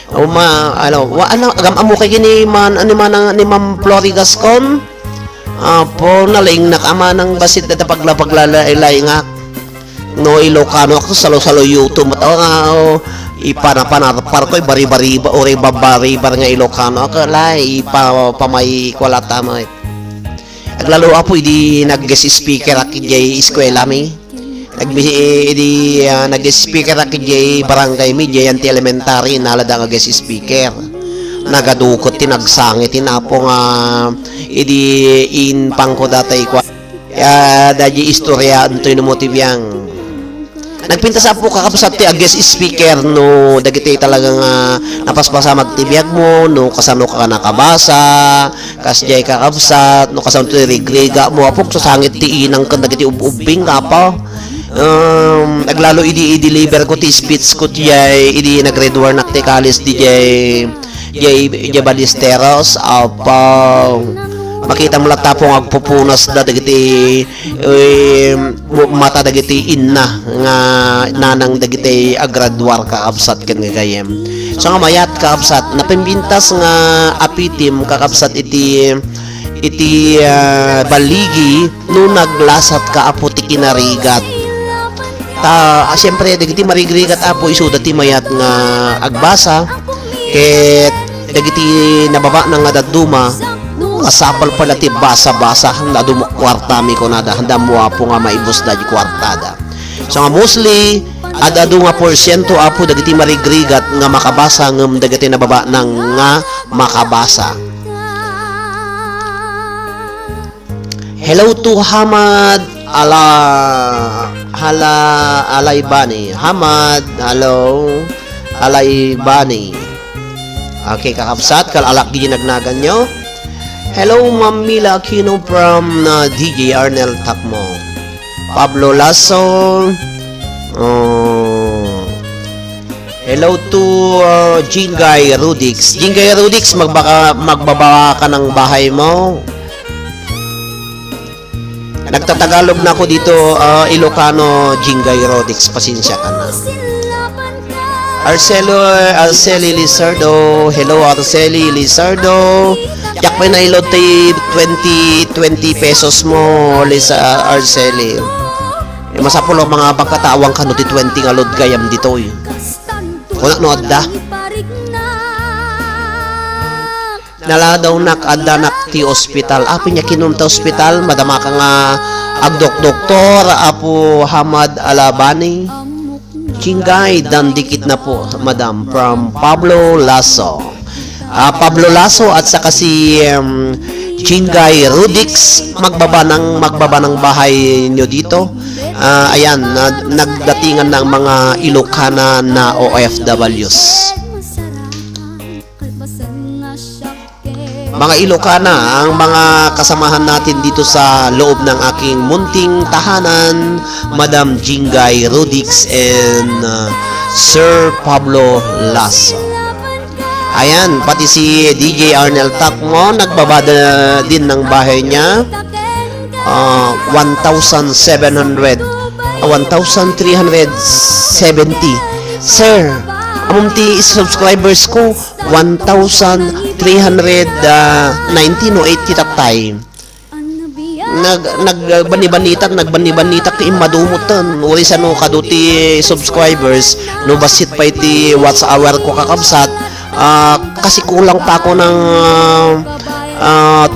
Agam amo kay gini man ani man ni Ma'am Flory Gascon. Po naling nakama ng basit na paglalay nga no Ilocano ako salo-salo YouTube mataw nga ipanapanarapar ko bari-bari ore babari-bar nga Ilocano ako lay pamay kwala tama aglalo apo di nag-guest speaker aki jay eskwela mi nag-guest speaker aki jay barangay mi jay anti elementary nalada nga guest speaker nagadukot tinagsangit tinapo nga in pangko datay kwa daji istorya antoy no motibyang nagpinta sa po kakapsat ti guest speaker no dagiti talagang napaspasa magtibiyag mo no kasano ka nakabasa kasjay kakapsat no kasano ti rigrega mo apok sa sangit ti inang kan dagiti ubing apa naglalo i-deliver ko ti speech ko ti idi nag-grade 1 nakti college di jay Ballesteros makita mo lata po agpupunas da dagiti mata dagiti inna nga nanang dagiti agradwar kakabsat ken nga gayem so nga mayat kakabsat napimbintas nga apitim kakabsat iti baligi no naglasat ka apo ti kinarigat siyempre dagiti marigrigat apo isu dati mayat nga agbasa ket dagiti nababa nang adaduma asapal pala ti basa-basa na kwarta mi ko nada handa mo apo nga maibos da di kwartada so nga mostly adado nga porsyento apo dagiti marigrigat nga makabasa ngem dagiti nababa nang nga makabasa. Hello to Hamad Alaybani. Hamad, hello Alaybani. Okay, kakabsat, kalalak di nagnagan nyo. Hello, Ma'am Mila Aquino from DJ Arnel Takmo. Pablo Lasso. Hello to Jingay Rudix. Jingay Rudix, magbaba ka ng bahay mo. Nagtatagalog na ako dito, Ilocano, Jingay Rudix. Pasensya ka na. Arceli Lizardo. Hello, Arceli Lizardo. Yak pa na ilod tayo 20 pesos mo, Lisa Arceli. Masapulo mga pagkatawang ka no ti 20 nga lod gayam dito. Kung no adda. Nala daw nakadda nak ti hospital. Apo niya kinunta hospital. Madama ka nga agdok-doktor. Apo Hamad Alabani. Chingay, dandikit na po, madam, from Pablo Lasso. Pablo Lasso at saka si Chingay Rudix, magbaba ng bahay nyo dito. Ayan, nagdatingan ng mga Ilocana na OFWs. Mga Ilocana, ang mga kasamahan natin dito sa loob ng aking munting tahanan, Madam Jingay Rodix and Sir Pablo Lasso. Ayan, pati si DJ Arnel Takmo, nagbabada din ng bahay niya. 1,370. Sir, among subscribers ko 1,319 o 80 taptay. Nagbani-banitak ti madumutan. Uri sa no kaduti subscribers no basit pa iti watch hour ko kakabsat. Kasi kulang pa ako ng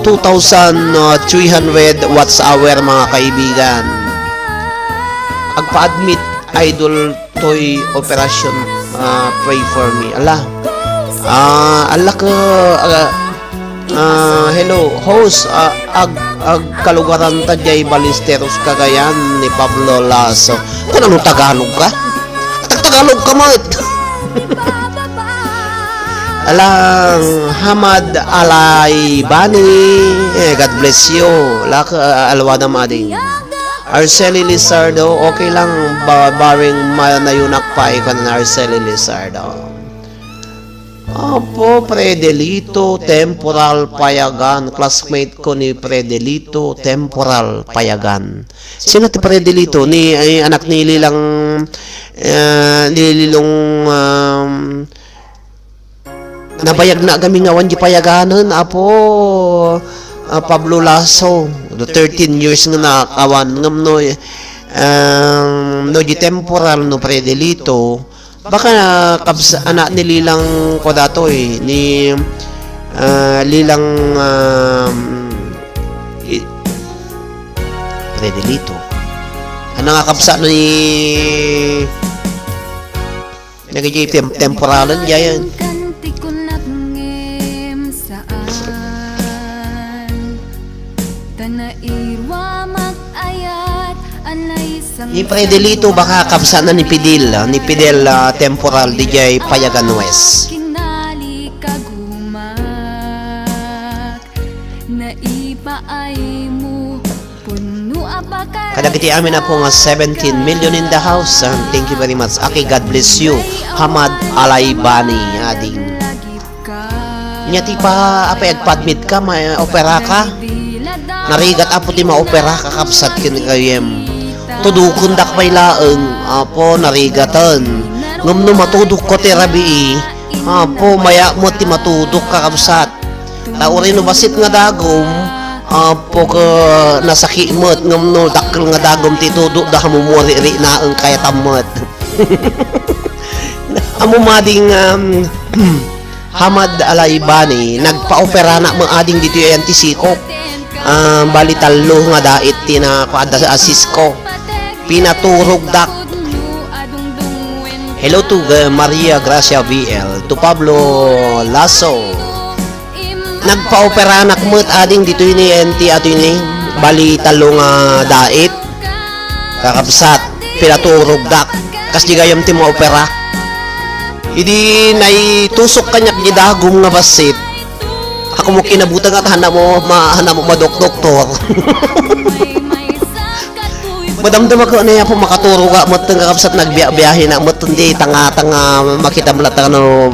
2,300 watch hour mga kaibigan. Agpa-admit idol toy operation, pray for me. Hello host, kalugaran ta jay Balisteros Cagayan ni Pablo Lasso. Kung ano Tagalog ka? Tagalog ka mo. Hamad Alay Bani, God bless you. Alwada mading. Arceli Lizardo, okay lang baring manayunak pa ikaw na Arceli Lizardo. Opo, Predelito, Temporal Payagan. Classmate ko ni Predelito, Temporal Payagan. Sino ti Predelito? Anak ni Lilang Nililong nabayag na kami ngawan di payaganan. Apo, Pablo Lasso, 13 years nga nakawan ngam no di temporal no Predelito. Baka anak ni Lilang ko dato ni Lilang Predelito. Ano nga kapsa no ni nagiging temporalan yan. Ni Predelito baka kapsa na ni Fidel temporal DJ Payagan West. Kadagiti amin na po nga 17 million in the house. Thank you very much. Okay, God bless you. Hamad Alay Bani ading. Nyati pa apay agpadmit ka, may opera ka. Narigat apo ti maopera kakapsat kayem. Tudukon dak may laeng, apo narigatan. Ngam no matudok ko ti rabii, apo maya mo ti matudok kakapsat. Tauri no basit nga dagom, apo ka nasaki mo't ngam no dakkel nga dagom ti tudok da hamumuri naeng kaya tamot. Amo mading Hamad Alay Bani, nagpa-opera na mga ading dito yung antisikop. Bali talo nga dait tina kuada sa Cisco. Pinaturog dak. Hello to Maria Gracia VL, to Pablo Lasso. Nagpa-opera na kumot ading dito yung NT ato yun bali talo nga dait. Kakabsat, pinaturog dak. Kas di gayam ti mga opera. Hindi naitusok kanyak di dagom nga basit. Ako mo kinabutan at hana mo madok-doktor. Madamdam ako na yan po makaturo ka mo tang kakapsat nagbiyahe na mo hindi tanga-tanga makita mo lang no,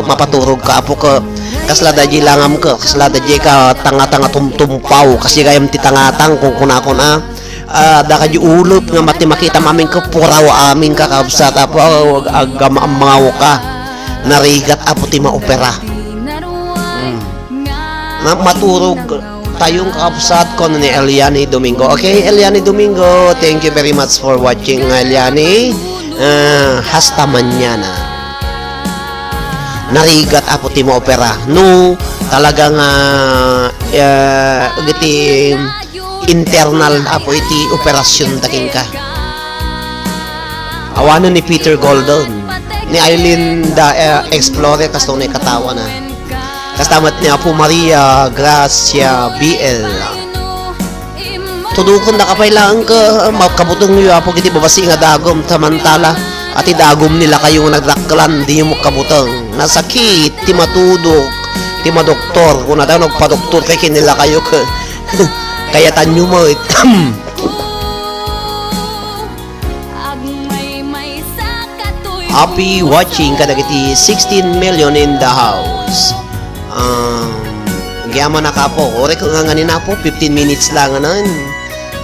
mapaturog ka apo ka kaslada di langam ka kaslada di ka tanga-tanga tumtumpaw kasi gayam ti tangatang kung kunakon da ka di ulot nga mati makita mamin ka puraw amin kakapsat apo agamaw ka narigat apo ti maopera. Maturog tayong kakapsat ko ni Eliani Domingo. Okay, Eliani Domingo, thank you very much for watching, Eliani. Hasta mañana. Narigat apo ti mo opera. No, talagang iti internal apo iti operasyon taking ka. Awanan ni Peter Golden, ni Eileen da Explorer kasto ni katawa na. Kastamat niya po Maria Gracia BL. Tudukon na kapailangan ka, makabutong niyo po kiti babasi nga dagom samantala ati dagom nila kayo nagdaklan di mo kabutong. Nasakit, ti matudok, Ti madoktor, kung na daw nagpadoktor kay kinila kayo ka. Kaya tanyo mo Agmay-may sa katoy happy watching kadagiti 16 million in the house. Gyaman na ka po. Ore ko nga na po 15 minutes lang anan.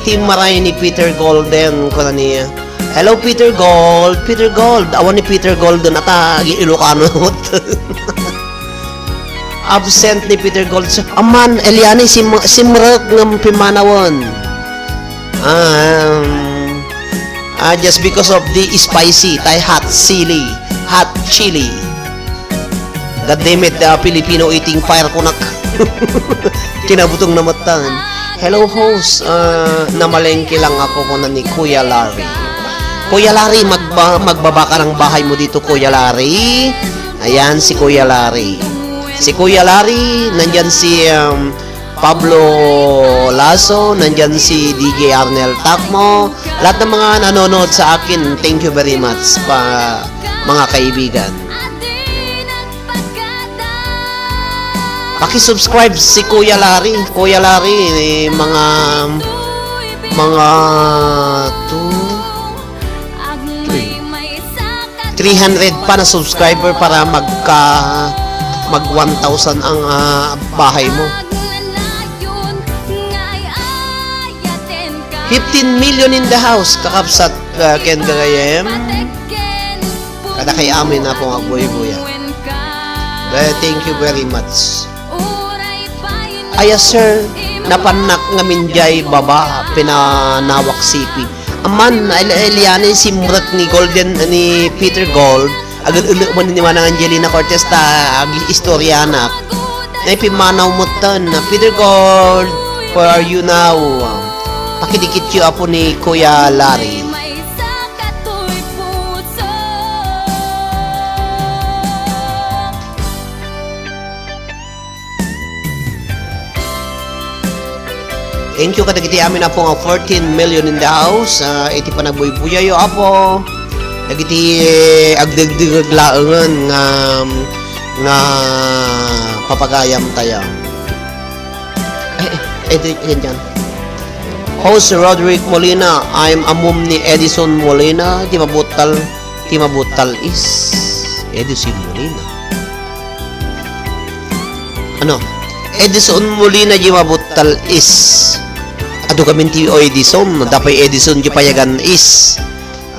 Team maray ni Peter Golden ko na niya. Hello Peter Gold. Peter Gold. Awan ni Peter Golden ata Ilocano. Absent ni Peter Gold. Aman Eliani simrek ng pimanawon. Just because of the spicy, hot chili. God damn it, Filipino eating fire kunak. Kinabutong namatan. Hello host, namalengke lang ako ko na ni Kuya Larry. Kuya Larry, magbaba ka ng bahay mo dito, Kuya Larry. Ayan si Kuya Larry. Si Kuya Larry, nandyan si Pablo Lasso, nandyan si DJ Arnel Takmo. Lahat ng mga nanonood sa akin, thank you very much mga kaibigan. Paki-subscribe si Kuya Larry. Kuya Larry, mga 300 pa na subscriber para mag 1,000 ang bahay mo. 15 million in the house, kakapsat Ken Gagayem. Kada kay amin na po nga buhay-buya. Thank you very much. Aya sir, napanak nga minjay baba pinanawak sipi. Aman Eliane si Murat ni Golden ni Peter Gold. Agad ulo man ni Manang Angelina Cortez ta agi istoryanak. Nay pimanaw mo tan na Peter Gold, where are you now? Pakidikit yu apo ni Kuya Larry. Thank you kadagiti amin na po nga 14 million in the house. Iti pa nagbuy-buya yo apo. Dagiti agdagdag laengan nga papagayam tayo. Yan. Host Roderick Molina, I'm a mom ni Edison Molina. Ti mabutal is Edison Molina. Ano? Edison Molina di mabutal is. Ado kami ti Edison, dapay Edison di payagan is.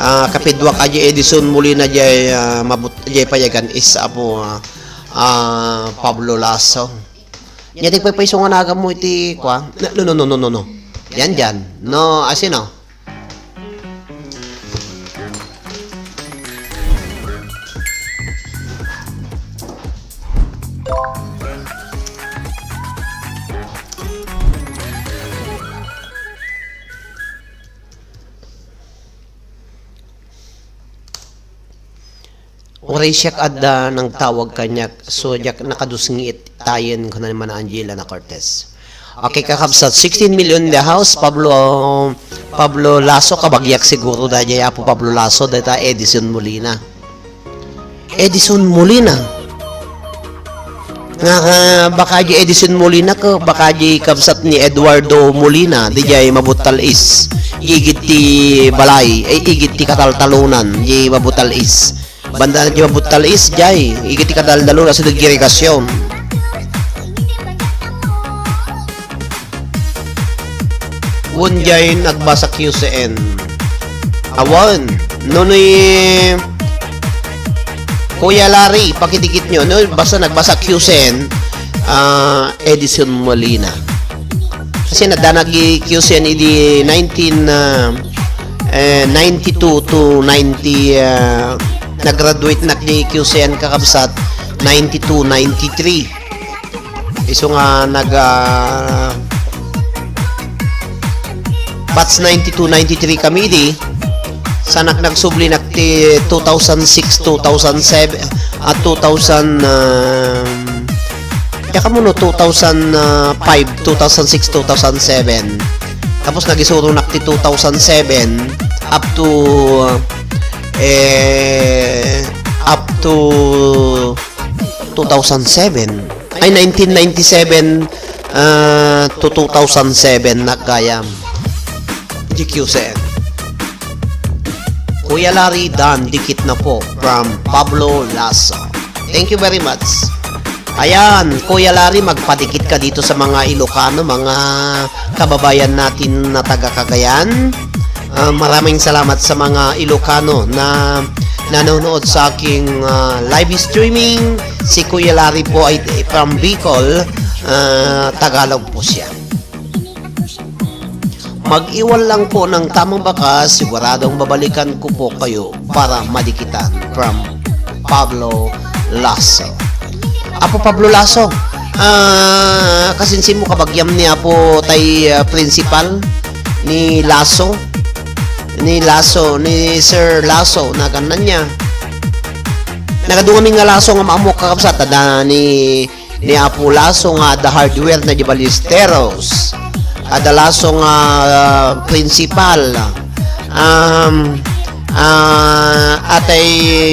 Kapidwa ka di Edison Molina di payagan is apo Pablo Lasso. Nya di pa iso nga naga mo iti kwa. No. Yan dyan. No, asino? Oray siyak adda ng tawag kanyak so jak nakadusngit tayen ko na naman Angela na Cortez. Okay, kakabsat 16 million in the house. Pablo Lasso kabagyak siguro dahil po Pablo Lasso dahil Edison Molina. Nga baka di Edison Molina ko baka di kabsat ni Eduardo Molina di jay mabutal is igit ti balay igit ti kataltalunan di mabutal is banda na di mabutal is jay igit ti kataltalunan sa irrigasyon. Won jay nagbasa QCN awan nonoy Kuya Larry, pakidikit nyo, no? Basta nagbasa QCN, Edison Molina. Kasi nadanag QCN idi 1992 to 90, nag-graduate na di QCN kakabsat 92-93. Iso nga batch 92-93 kami di, sanak nagsubli nakti 2006 2007 at 2000 yaka mo no 2005 2006 2007 tapos nagisuro nakti 2007 up to 2007 ay 1997 to 2007 nagkayam. GQCN. Kuya Larry Dan, dikit na po from Pablo Lasso. Thank you very much. Ayan, Kuya Larry, magpadikit ka dito sa mga Ilocano, mga kababayan natin na taga Cagayan. Maraming salamat sa mga Ilocano na nanonood sa aking live streaming. Si Kuya Larry po ay from Bicol, Tagalog po siya. Mag-iwan lang po ng tamang bakas, siguradong babalikan ko po kayo para madikitan from Pablo Lasso. Apo Pablo Lasso, kasinsin mo kabagyam niya po tay principal ni Lasso, ni Sir Lasso na kanan niya. Nagadungan nga Lasso nga maamok kakapsat ni Apo Lasso nga the hardware na di Ballesteros. Adalaso nga principal atay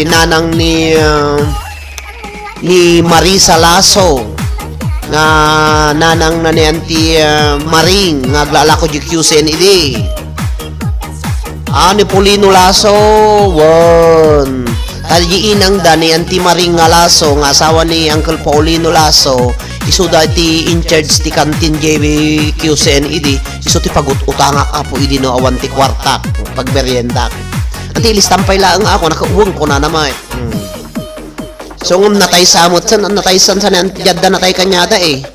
nanang ni Marisa Lasso nga nanang na ni Auntie Maring nga aglalako GQCNED. Ni Polino Lasso won taliinang da ni Auntie Maring nga Lasso nga asawa ni Uncle Paulino Lasso. Iso dati in charge ti kantin JQCNED. Iso ti pagut-utanga ka po idi no awan ti kwarta pagmerienda. Ati listampay lang ako nakauwang ko na naman. So ngam natay samot san natay san jadda natay kanyada eh.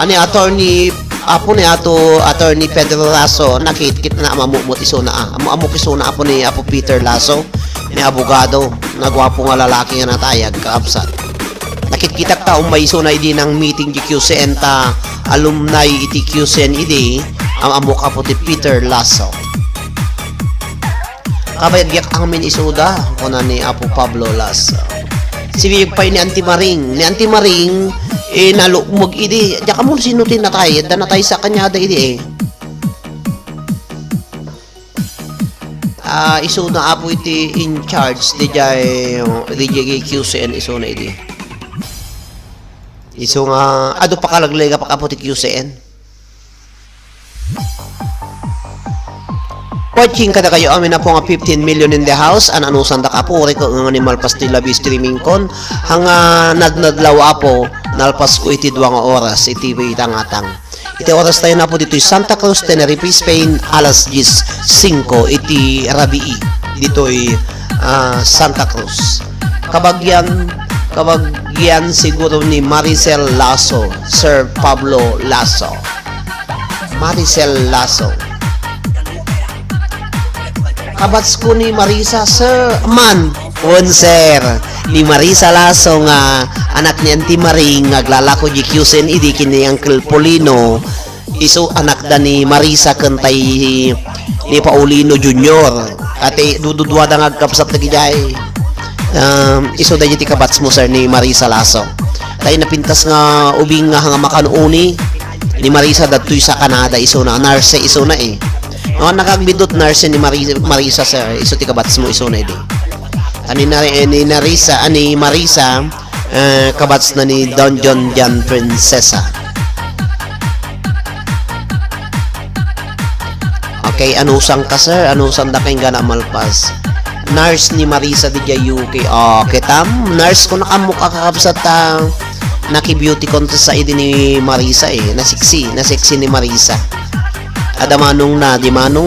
Ani attorney apo ni attorney Pedro Lasso nakit-kit na mamumot iso na amok iso na apo ni Apo Peter Lasso ni abogado nagwapo nga lalaki nga natayag kaabsat. Nakikita ka may iso na idi ng meeting GQCN ta alumni iti QCNED ang amok apo ti Peter Lasso. Kabayagyak ang min isuda kuna ni Apo Pablo Lasso. Sibiyag pa ni Auntie Maring. Ni Auntie Maring nalukmog idi. Diya ka mo sinutin na tayo. Da na tayo sa kanyada idi iso na apo iti in charge DJ QCN iso na idi. Iso nga ado pa kalaglay ka pa kapo ti QCN. Watching kada kayo amin na po nga 15 million in the house an anusan da kapo ko nga animal pastila bi streaming kon hanga nadnadlaw apo nalpas ko iti 2 nga oras iti itangatang. Iti oras tayo na po dito Santa Cruz, Tenerife, Spain alas 10:05 iti rabii dito'y Santa Cruz. Kabagyan siguro ni Maricel Lasso, Sir Pablo Lasso. Maricel Lasso. Kabats ko ni Marisa, Sir Man. Sir, ni Marisa Lasso nga anak ni Auntie Maring naglalako GQCNED kini Uncle Polino. Iso anak da ni Marisa kantay ni Paulino Jr. Ate dududwa da ngagkapsat na gijay. Iso da ti kabats mo sir ni Marisa Lasso. Tayo napintas nga ubing nga hanga makanuni ni Marisa datoy sa Canada iso na nurse iso na eh. No nakagbidot nurse ni Marisa sir iso ti kabats mo iso na idi. Ani Marisa kabats na ni Don John Jan Prinsesa. Okay, anusang ka sir? Anusang da kayong gana malpas? Nurse ni Marisa di UK. Okay, nurse ko nakamukha kakapsat naki-beauty contest sa idi ni Marisa eh. Nasexy ni Marisa. Adamanong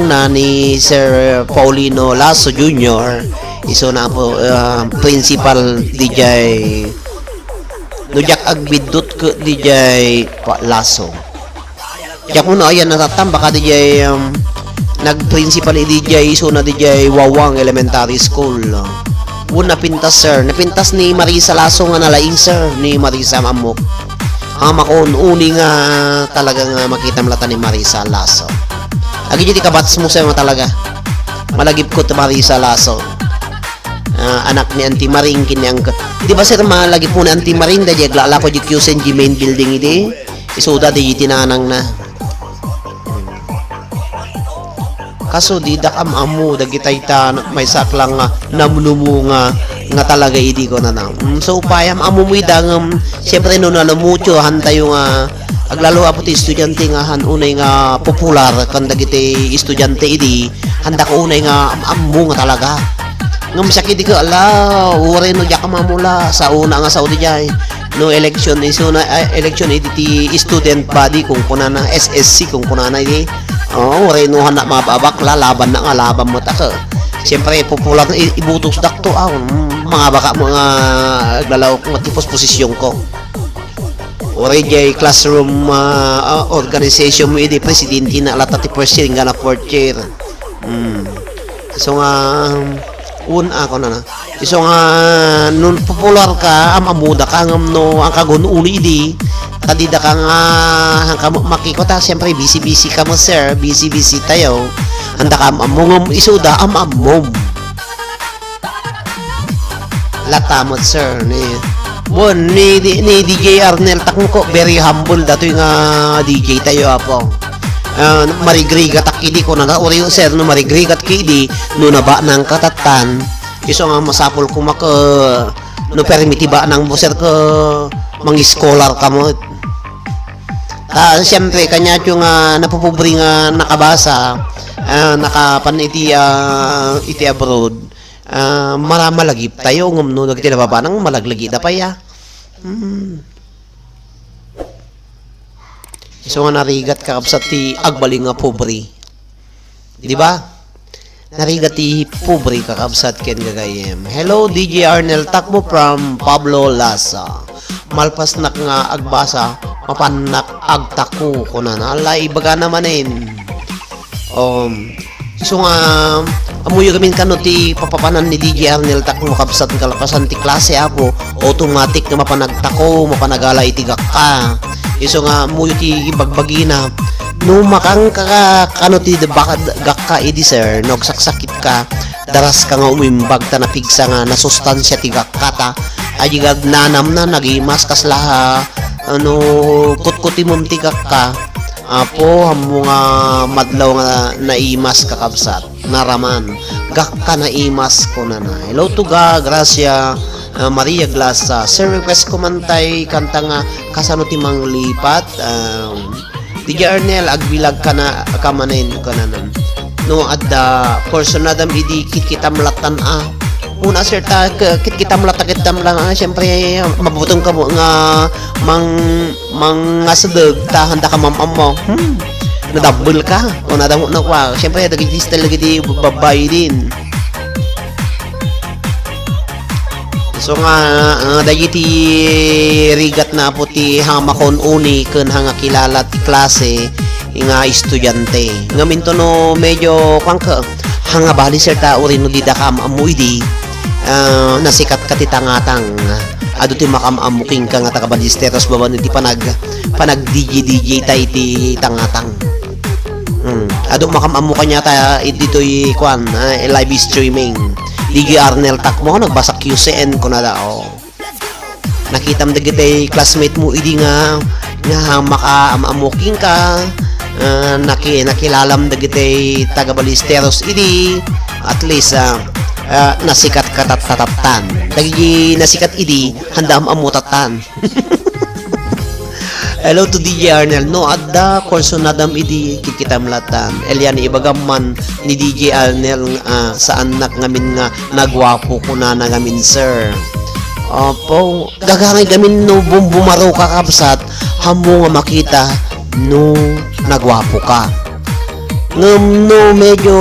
na ni Sir Paulino Lasso Jr. Iso na po principal DJ Nujak agbidot ko DJ Lasso. Yak mo na ayan natatam baka DJ nag-principal ni DJ iso na DJ Wawang Elementary School. Napintas sir. Napintas ni Marisa Lasso nga nalaing sir ni Marisa Mamok. Ang makon-uni nga talagang makita malata ni Marisa Lasso. Agi di kabats mo sir talaga. Malagip ko to Marisa Lasso. Anak ni Auntie Maring kinyang. Di ba sir malagip mo ni Auntie Maring da jagla ko di QCNG main building idi. Isuda di tinanang na. Kaso di dakam amu dagitay ta may saklang namnumu nga nga talaga idi ko na so payam amumidang siyempre no na mucho hanta yung aglalo apo ti estudyante nga han unay nga popular kan dagiti estudyante idi handa ko unay nga ammo nga talaga ngam sakit ko ala ure no jaka mamula sa una nga sa udi jay no election election idi student body kung kunana SSC kung kunana idi ure no handa mababakla laban na nga laban mo ta ka siyempre popular na ibutos dakto mga baka mga aglalaw ko tipos posisyon ko ore jay classroom organization mo idi presidente na ala 30% nga na fourth year so nga ako na so nga nun popular ka amuda ka ngam no ang kagun uli idi kadida ka nga hangka makikota siyempre busy ka mo sir busy tayo handa ka among isuda amom latamot sir ni DJ Arnel takmo ko very humble dato yung DJ tayo apo marigrigat akidi ko na uri sir no marigrigat kidi no naba nang katatan iso nga masapol ko no permiti ba nang mo sir ko mang scholar ka mo siyempre kanya yung napupubri nga nakabasa nakapan iti abroad maramalagip tayo ngum no nagti nababa nang malaglagi da pa ya so nga narigat kakabsat ti agbaling nga pobre di ba narigat ti pobre kakabsat ken gagayem hello DJ Arnel takmo from Pablo Lasa malpas nak nga agbasa mapanak agtako kunan ala ibaga namanin so nga amuyo gamin kano ti papapanan ni DJ Arnel takmo kabsat kalapasan ti klase ako automatic na mapanagtako mapanagala itigak ka iso nga muyo ti bagbagina no makang kano ti gakka idi sir nagsaksakit ka daras ka nga umimbag ta napigsa nga na sustansya ti gakka ta ajigag nanam na nagimas kasla kutkuti mom ti gakka apo hamo nga madlaw nga naimas kakabsat naraman gakka naimas ko na hello to ga gracia Maria Glasa sir request ko mantay kanta nga kasano ti manglipat DJ Arnel agbilag ka na kamanin kananan no adda personadam idi kitkitam latan una sir ta kitkitam latakitam lang syempre mabutong ka mo nga mang ngasadeg ta handa ka mamam mo nadabel ka o nadamo na kwa syempre dagiti lagi di babay din so nga dagiti rigat na po ti hamakon uni ken hanga kilala ti klase nga estudyante ngamin to no medyo kwangka hanga bali sir ta uri no dida kam amuidi nasikat ka ti tangatang adu ti makamamuking ka nga takabalisteros baban ti panag DJ tay ti tangatang adu makamamu kanya ta ditoy kwan live streaming DJ Arnel takmo nagbasa QCN ko na dao nakitam dagiti classmate mo idi nga makaamuking ka nakilalam dagiti tagabalisteros idi at least nasikat katatatan dagiti nasikat idi handa amutatan hello to DJ Arnel no adda kurso nadam idi kikitam latan Elian ibagaman ni DJ Arnel saan nak ngamin nga nagwapo ko na ngamin sir opo gagangay gamin no bumaro ka kabsat hamo nga makita no nagwapo ka no medyo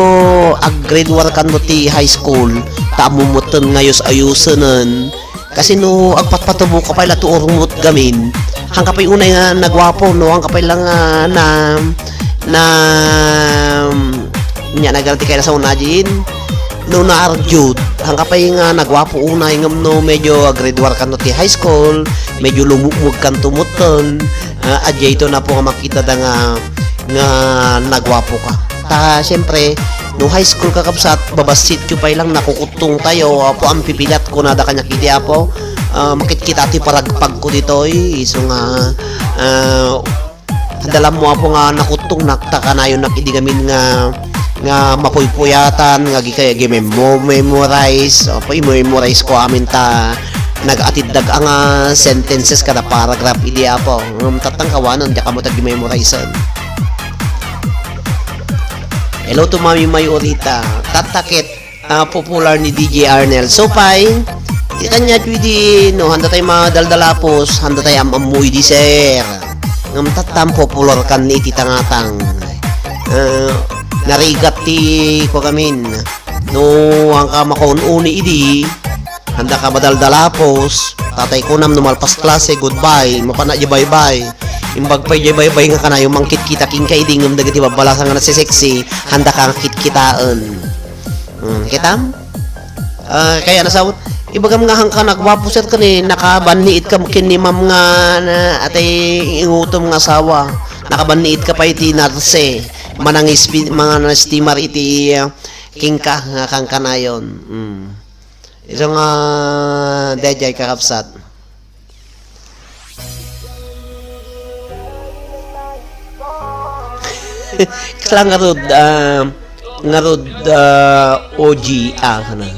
grade 1 kan mo ti high school taamumutan ngayos ayusanan kasi no agpatpatubo ka pala tuurumot gamin hang kapay unay nga nagwapo no hang kapay lang na nya nagalti kay sa unajin no na arjud hang kapay nga nagwapo unay ngam no medyo grade 1 kan no ti high school medyo lumugmug kan tumuton adjay to na po nga makita da nga nagwapo ka ta syempre no high school kakabsat babasit ko pay lang nakukutong tayo apo ang pipilat ko na da kanya kiti apo makikita ti paragpag ko dito so nga dalam mo apo nga nakutong naktaka na yun nakidigamin nga mapuypuyatan nga memorize memorize ko amin ta nagatid dag ang sentences kada paragraph idi apo tatang kawanon di ka mo tag memorize. Hello to Mami Mayorita tatakit popular ni DJ Arnel so fine di kanya di no handa tayo madaldalapos handa tayo amuy di sir ngam tatam popular kan ni titangatang narigat ti ko kamin no ang ka makaununi idi handa ka madaldalapos tatay ko nam numalpas klase goodbye mapana di bye-bye imbag pa di bye-bye nga kana yung mangkit kita king kaiding ng dagiti babalasan nga sexy handa ka kit-kitaan kitam kaya nasawot ibagam nga hangka nagwapo sir kani nakabaniit ka kini ma'am nga atay ingutom nga asawa nakabaniit ka pa iti narse manang mga steamer iti kingka nga kang kanayon iso nga dejay kakapsat kala ngarod OG kana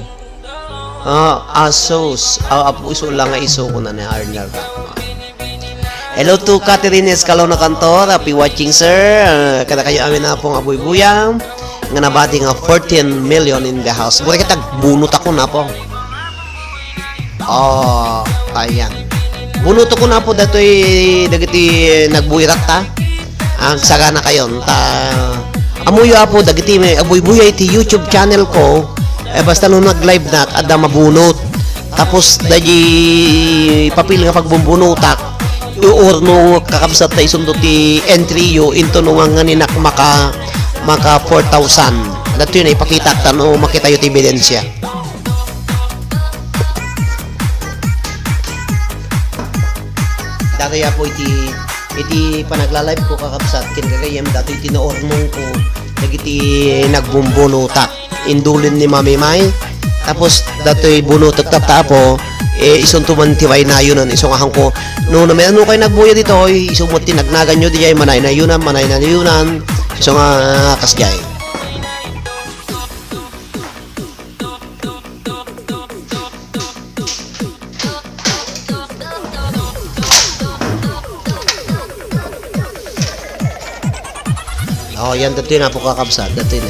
asos apo iso lang nga iso ko na ni Arnel. Hello to Catherine Escalon na kantor. Happy watching, sir. Kada kayo amin na pong abuy-buyang. Nga nabati nga 14 million in the house. Mura kita bunot ako na po. Ayan. Bunot ako na po dato'y dagiti nagbuirat ta. Ang saga na kayon. Amuyo po dagiti abuy-buyay ti YouTube channel ko. Basta nung nag-live na ada mabunot. Tapos dagi papil nga pagbubunutak. Uurno kakabsat na isundo ti entry yo into nung nga ninak maka 4,000 dato yun ay ipakita tano makita yung ebidensya dato ya po iti panagla-live ko kakabsat kinagayam dato iti naornong ko nagiti nagbumbunutak indulin ni Mami May tapos dato yung bunutak tapo isong tumantiway na yun isong ahang ko no naman ano kayo nagbuya dito isong mo tinagnagan nyo di jay manay na yunan isong kasjay yan dito yun po kakabsat dito yun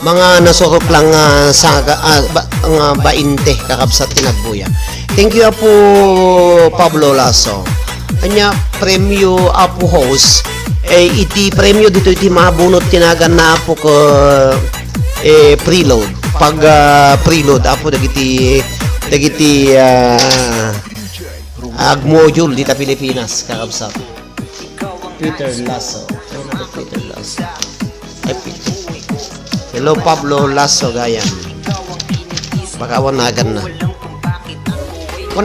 mga nasurok lang sa 20 kakabsat tinagbuya. Thank you po Pablo Lasso. Anya premyo apo host iti premyo dito iti mabunot tinagan na po ko preload. Pag preload apo dagiti module dito Pilipinas kakabsat. Peter Lasso. Peter Lasso. Hello Pablo Lasso gayan. Pakawanagan na. Kung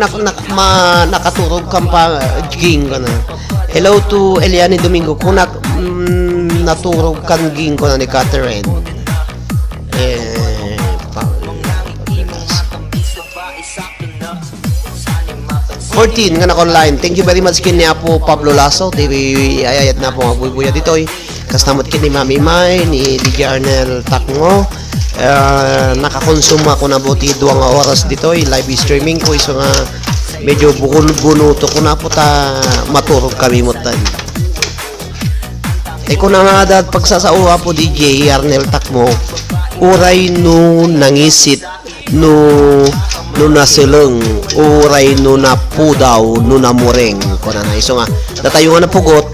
nakaturog kang pa ging ka na. Hello to Eliani Domingo. Kung naturog kang ging ko na ni Catherine. 14 nga naka-online. Thank you very much kini po Pablo Lasso. Ayayat na po magbubuya dito kastamot kini Mami May ni DJ Arnel Takmo. Nakakonsume ako na buti 2 oras dito live streaming ko iso nga medyo bunuto ko na po ta maturog kami mo tan. Kung nga dad pagsasauha po DJ Arnel Takmo uray no nangisit no nasileng uray no napudaw no namureng kuna na iso nga datayo nga napugot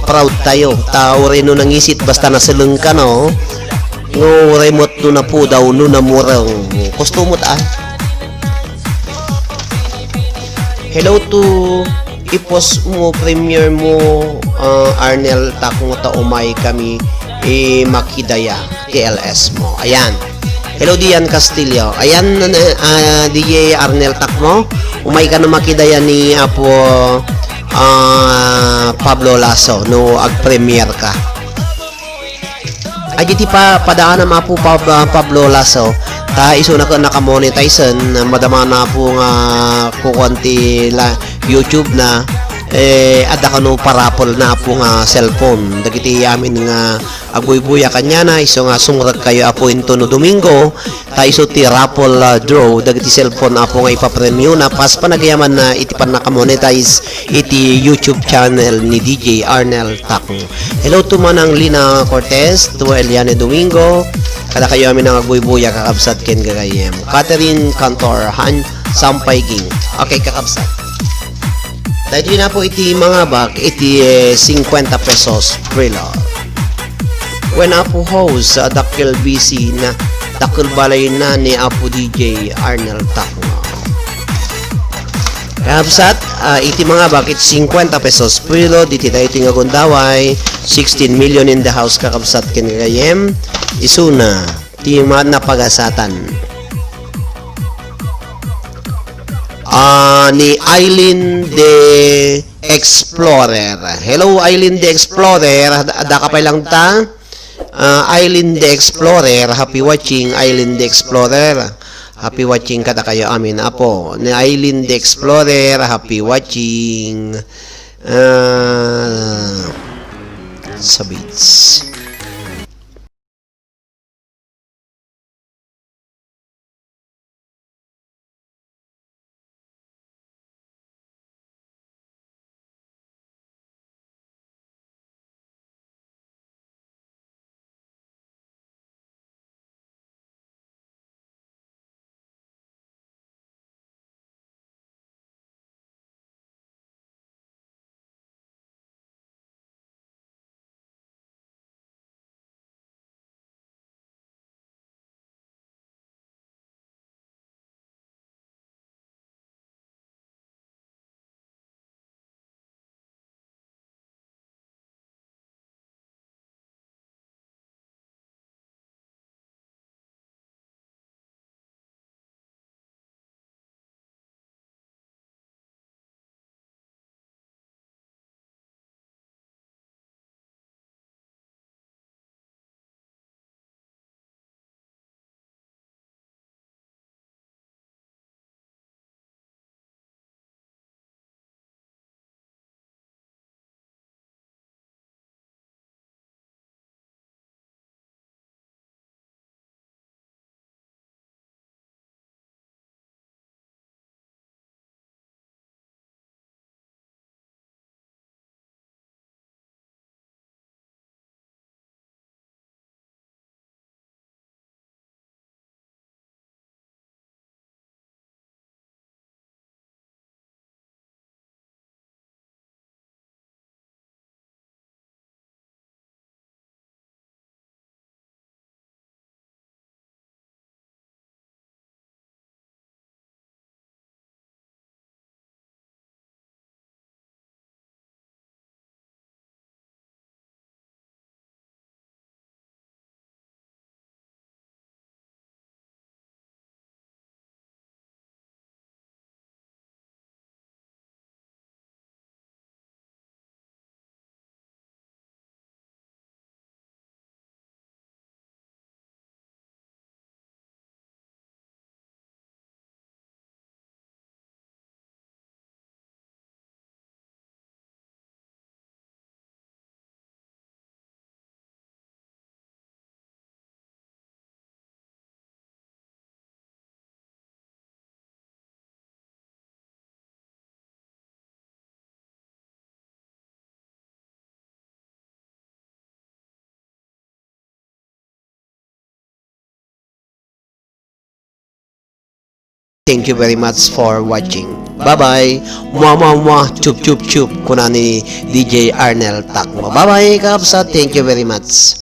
proud tayo uray no nangisit basta nasileng ka no uray mo't no napudaw no namureng kustumot hello to ipos mo premier mo Arnel Takmo ta umay kami makidaya TLS mo ayan. Hello Dian Castillo. Ayan DJ Arnel Takmo. Umay ka na makidaya ni Apo Pablo Lasso no ag-premier ka. Ay di pa padaan na po Pablo Lasso. Ta iso na naka-monetize madama na po nga kukunti YouTube na ada kano parapol na po nga cellphone dagiti amin nga agbuy-buya kanya na iso nga sumurag kayo apo into no Domingo ta iso ti raffle draw dagiti cellphone apo nga ipapremyo na pas panagayaman na iti pan nakamonetize iti YouTube channel ni DJ Arnel Takong. Hello to manang Lina Cortez, to Eliane Domingo, kada kayo amin ang agbuy-buya kakabsat ken gagayem. Catherine Cantor, Han Sampay Ging. Okay, kakabsat. Dahil na po iti mga bag, iti 50 pesos prilo. When Apo host, dakil busy na, dakil balay na ni Apo DJ Arnel Takong. Kakabsat, iti mga bag, iti 50 pesos prilo, diti tayo iti nga gundaway, 16 million in the house kakabsat ken gagayem, isuna, ti mga napagasatan. Ni Eileen the Explorer. Hello Eileen the Explorer, ada ka pa lang ta? Eileen the Explorer, happy watching Eileen the Explorer. Happy watching kada kayo amin apo. Ni Eileen the Explorer, happy watching. Sabits. Thank you very much for watching. Bye-bye. Mwah, chup, chup, chup. Kuna ni DJ Arnel Takmo. Bye-bye, kakabsat. Thank you very much.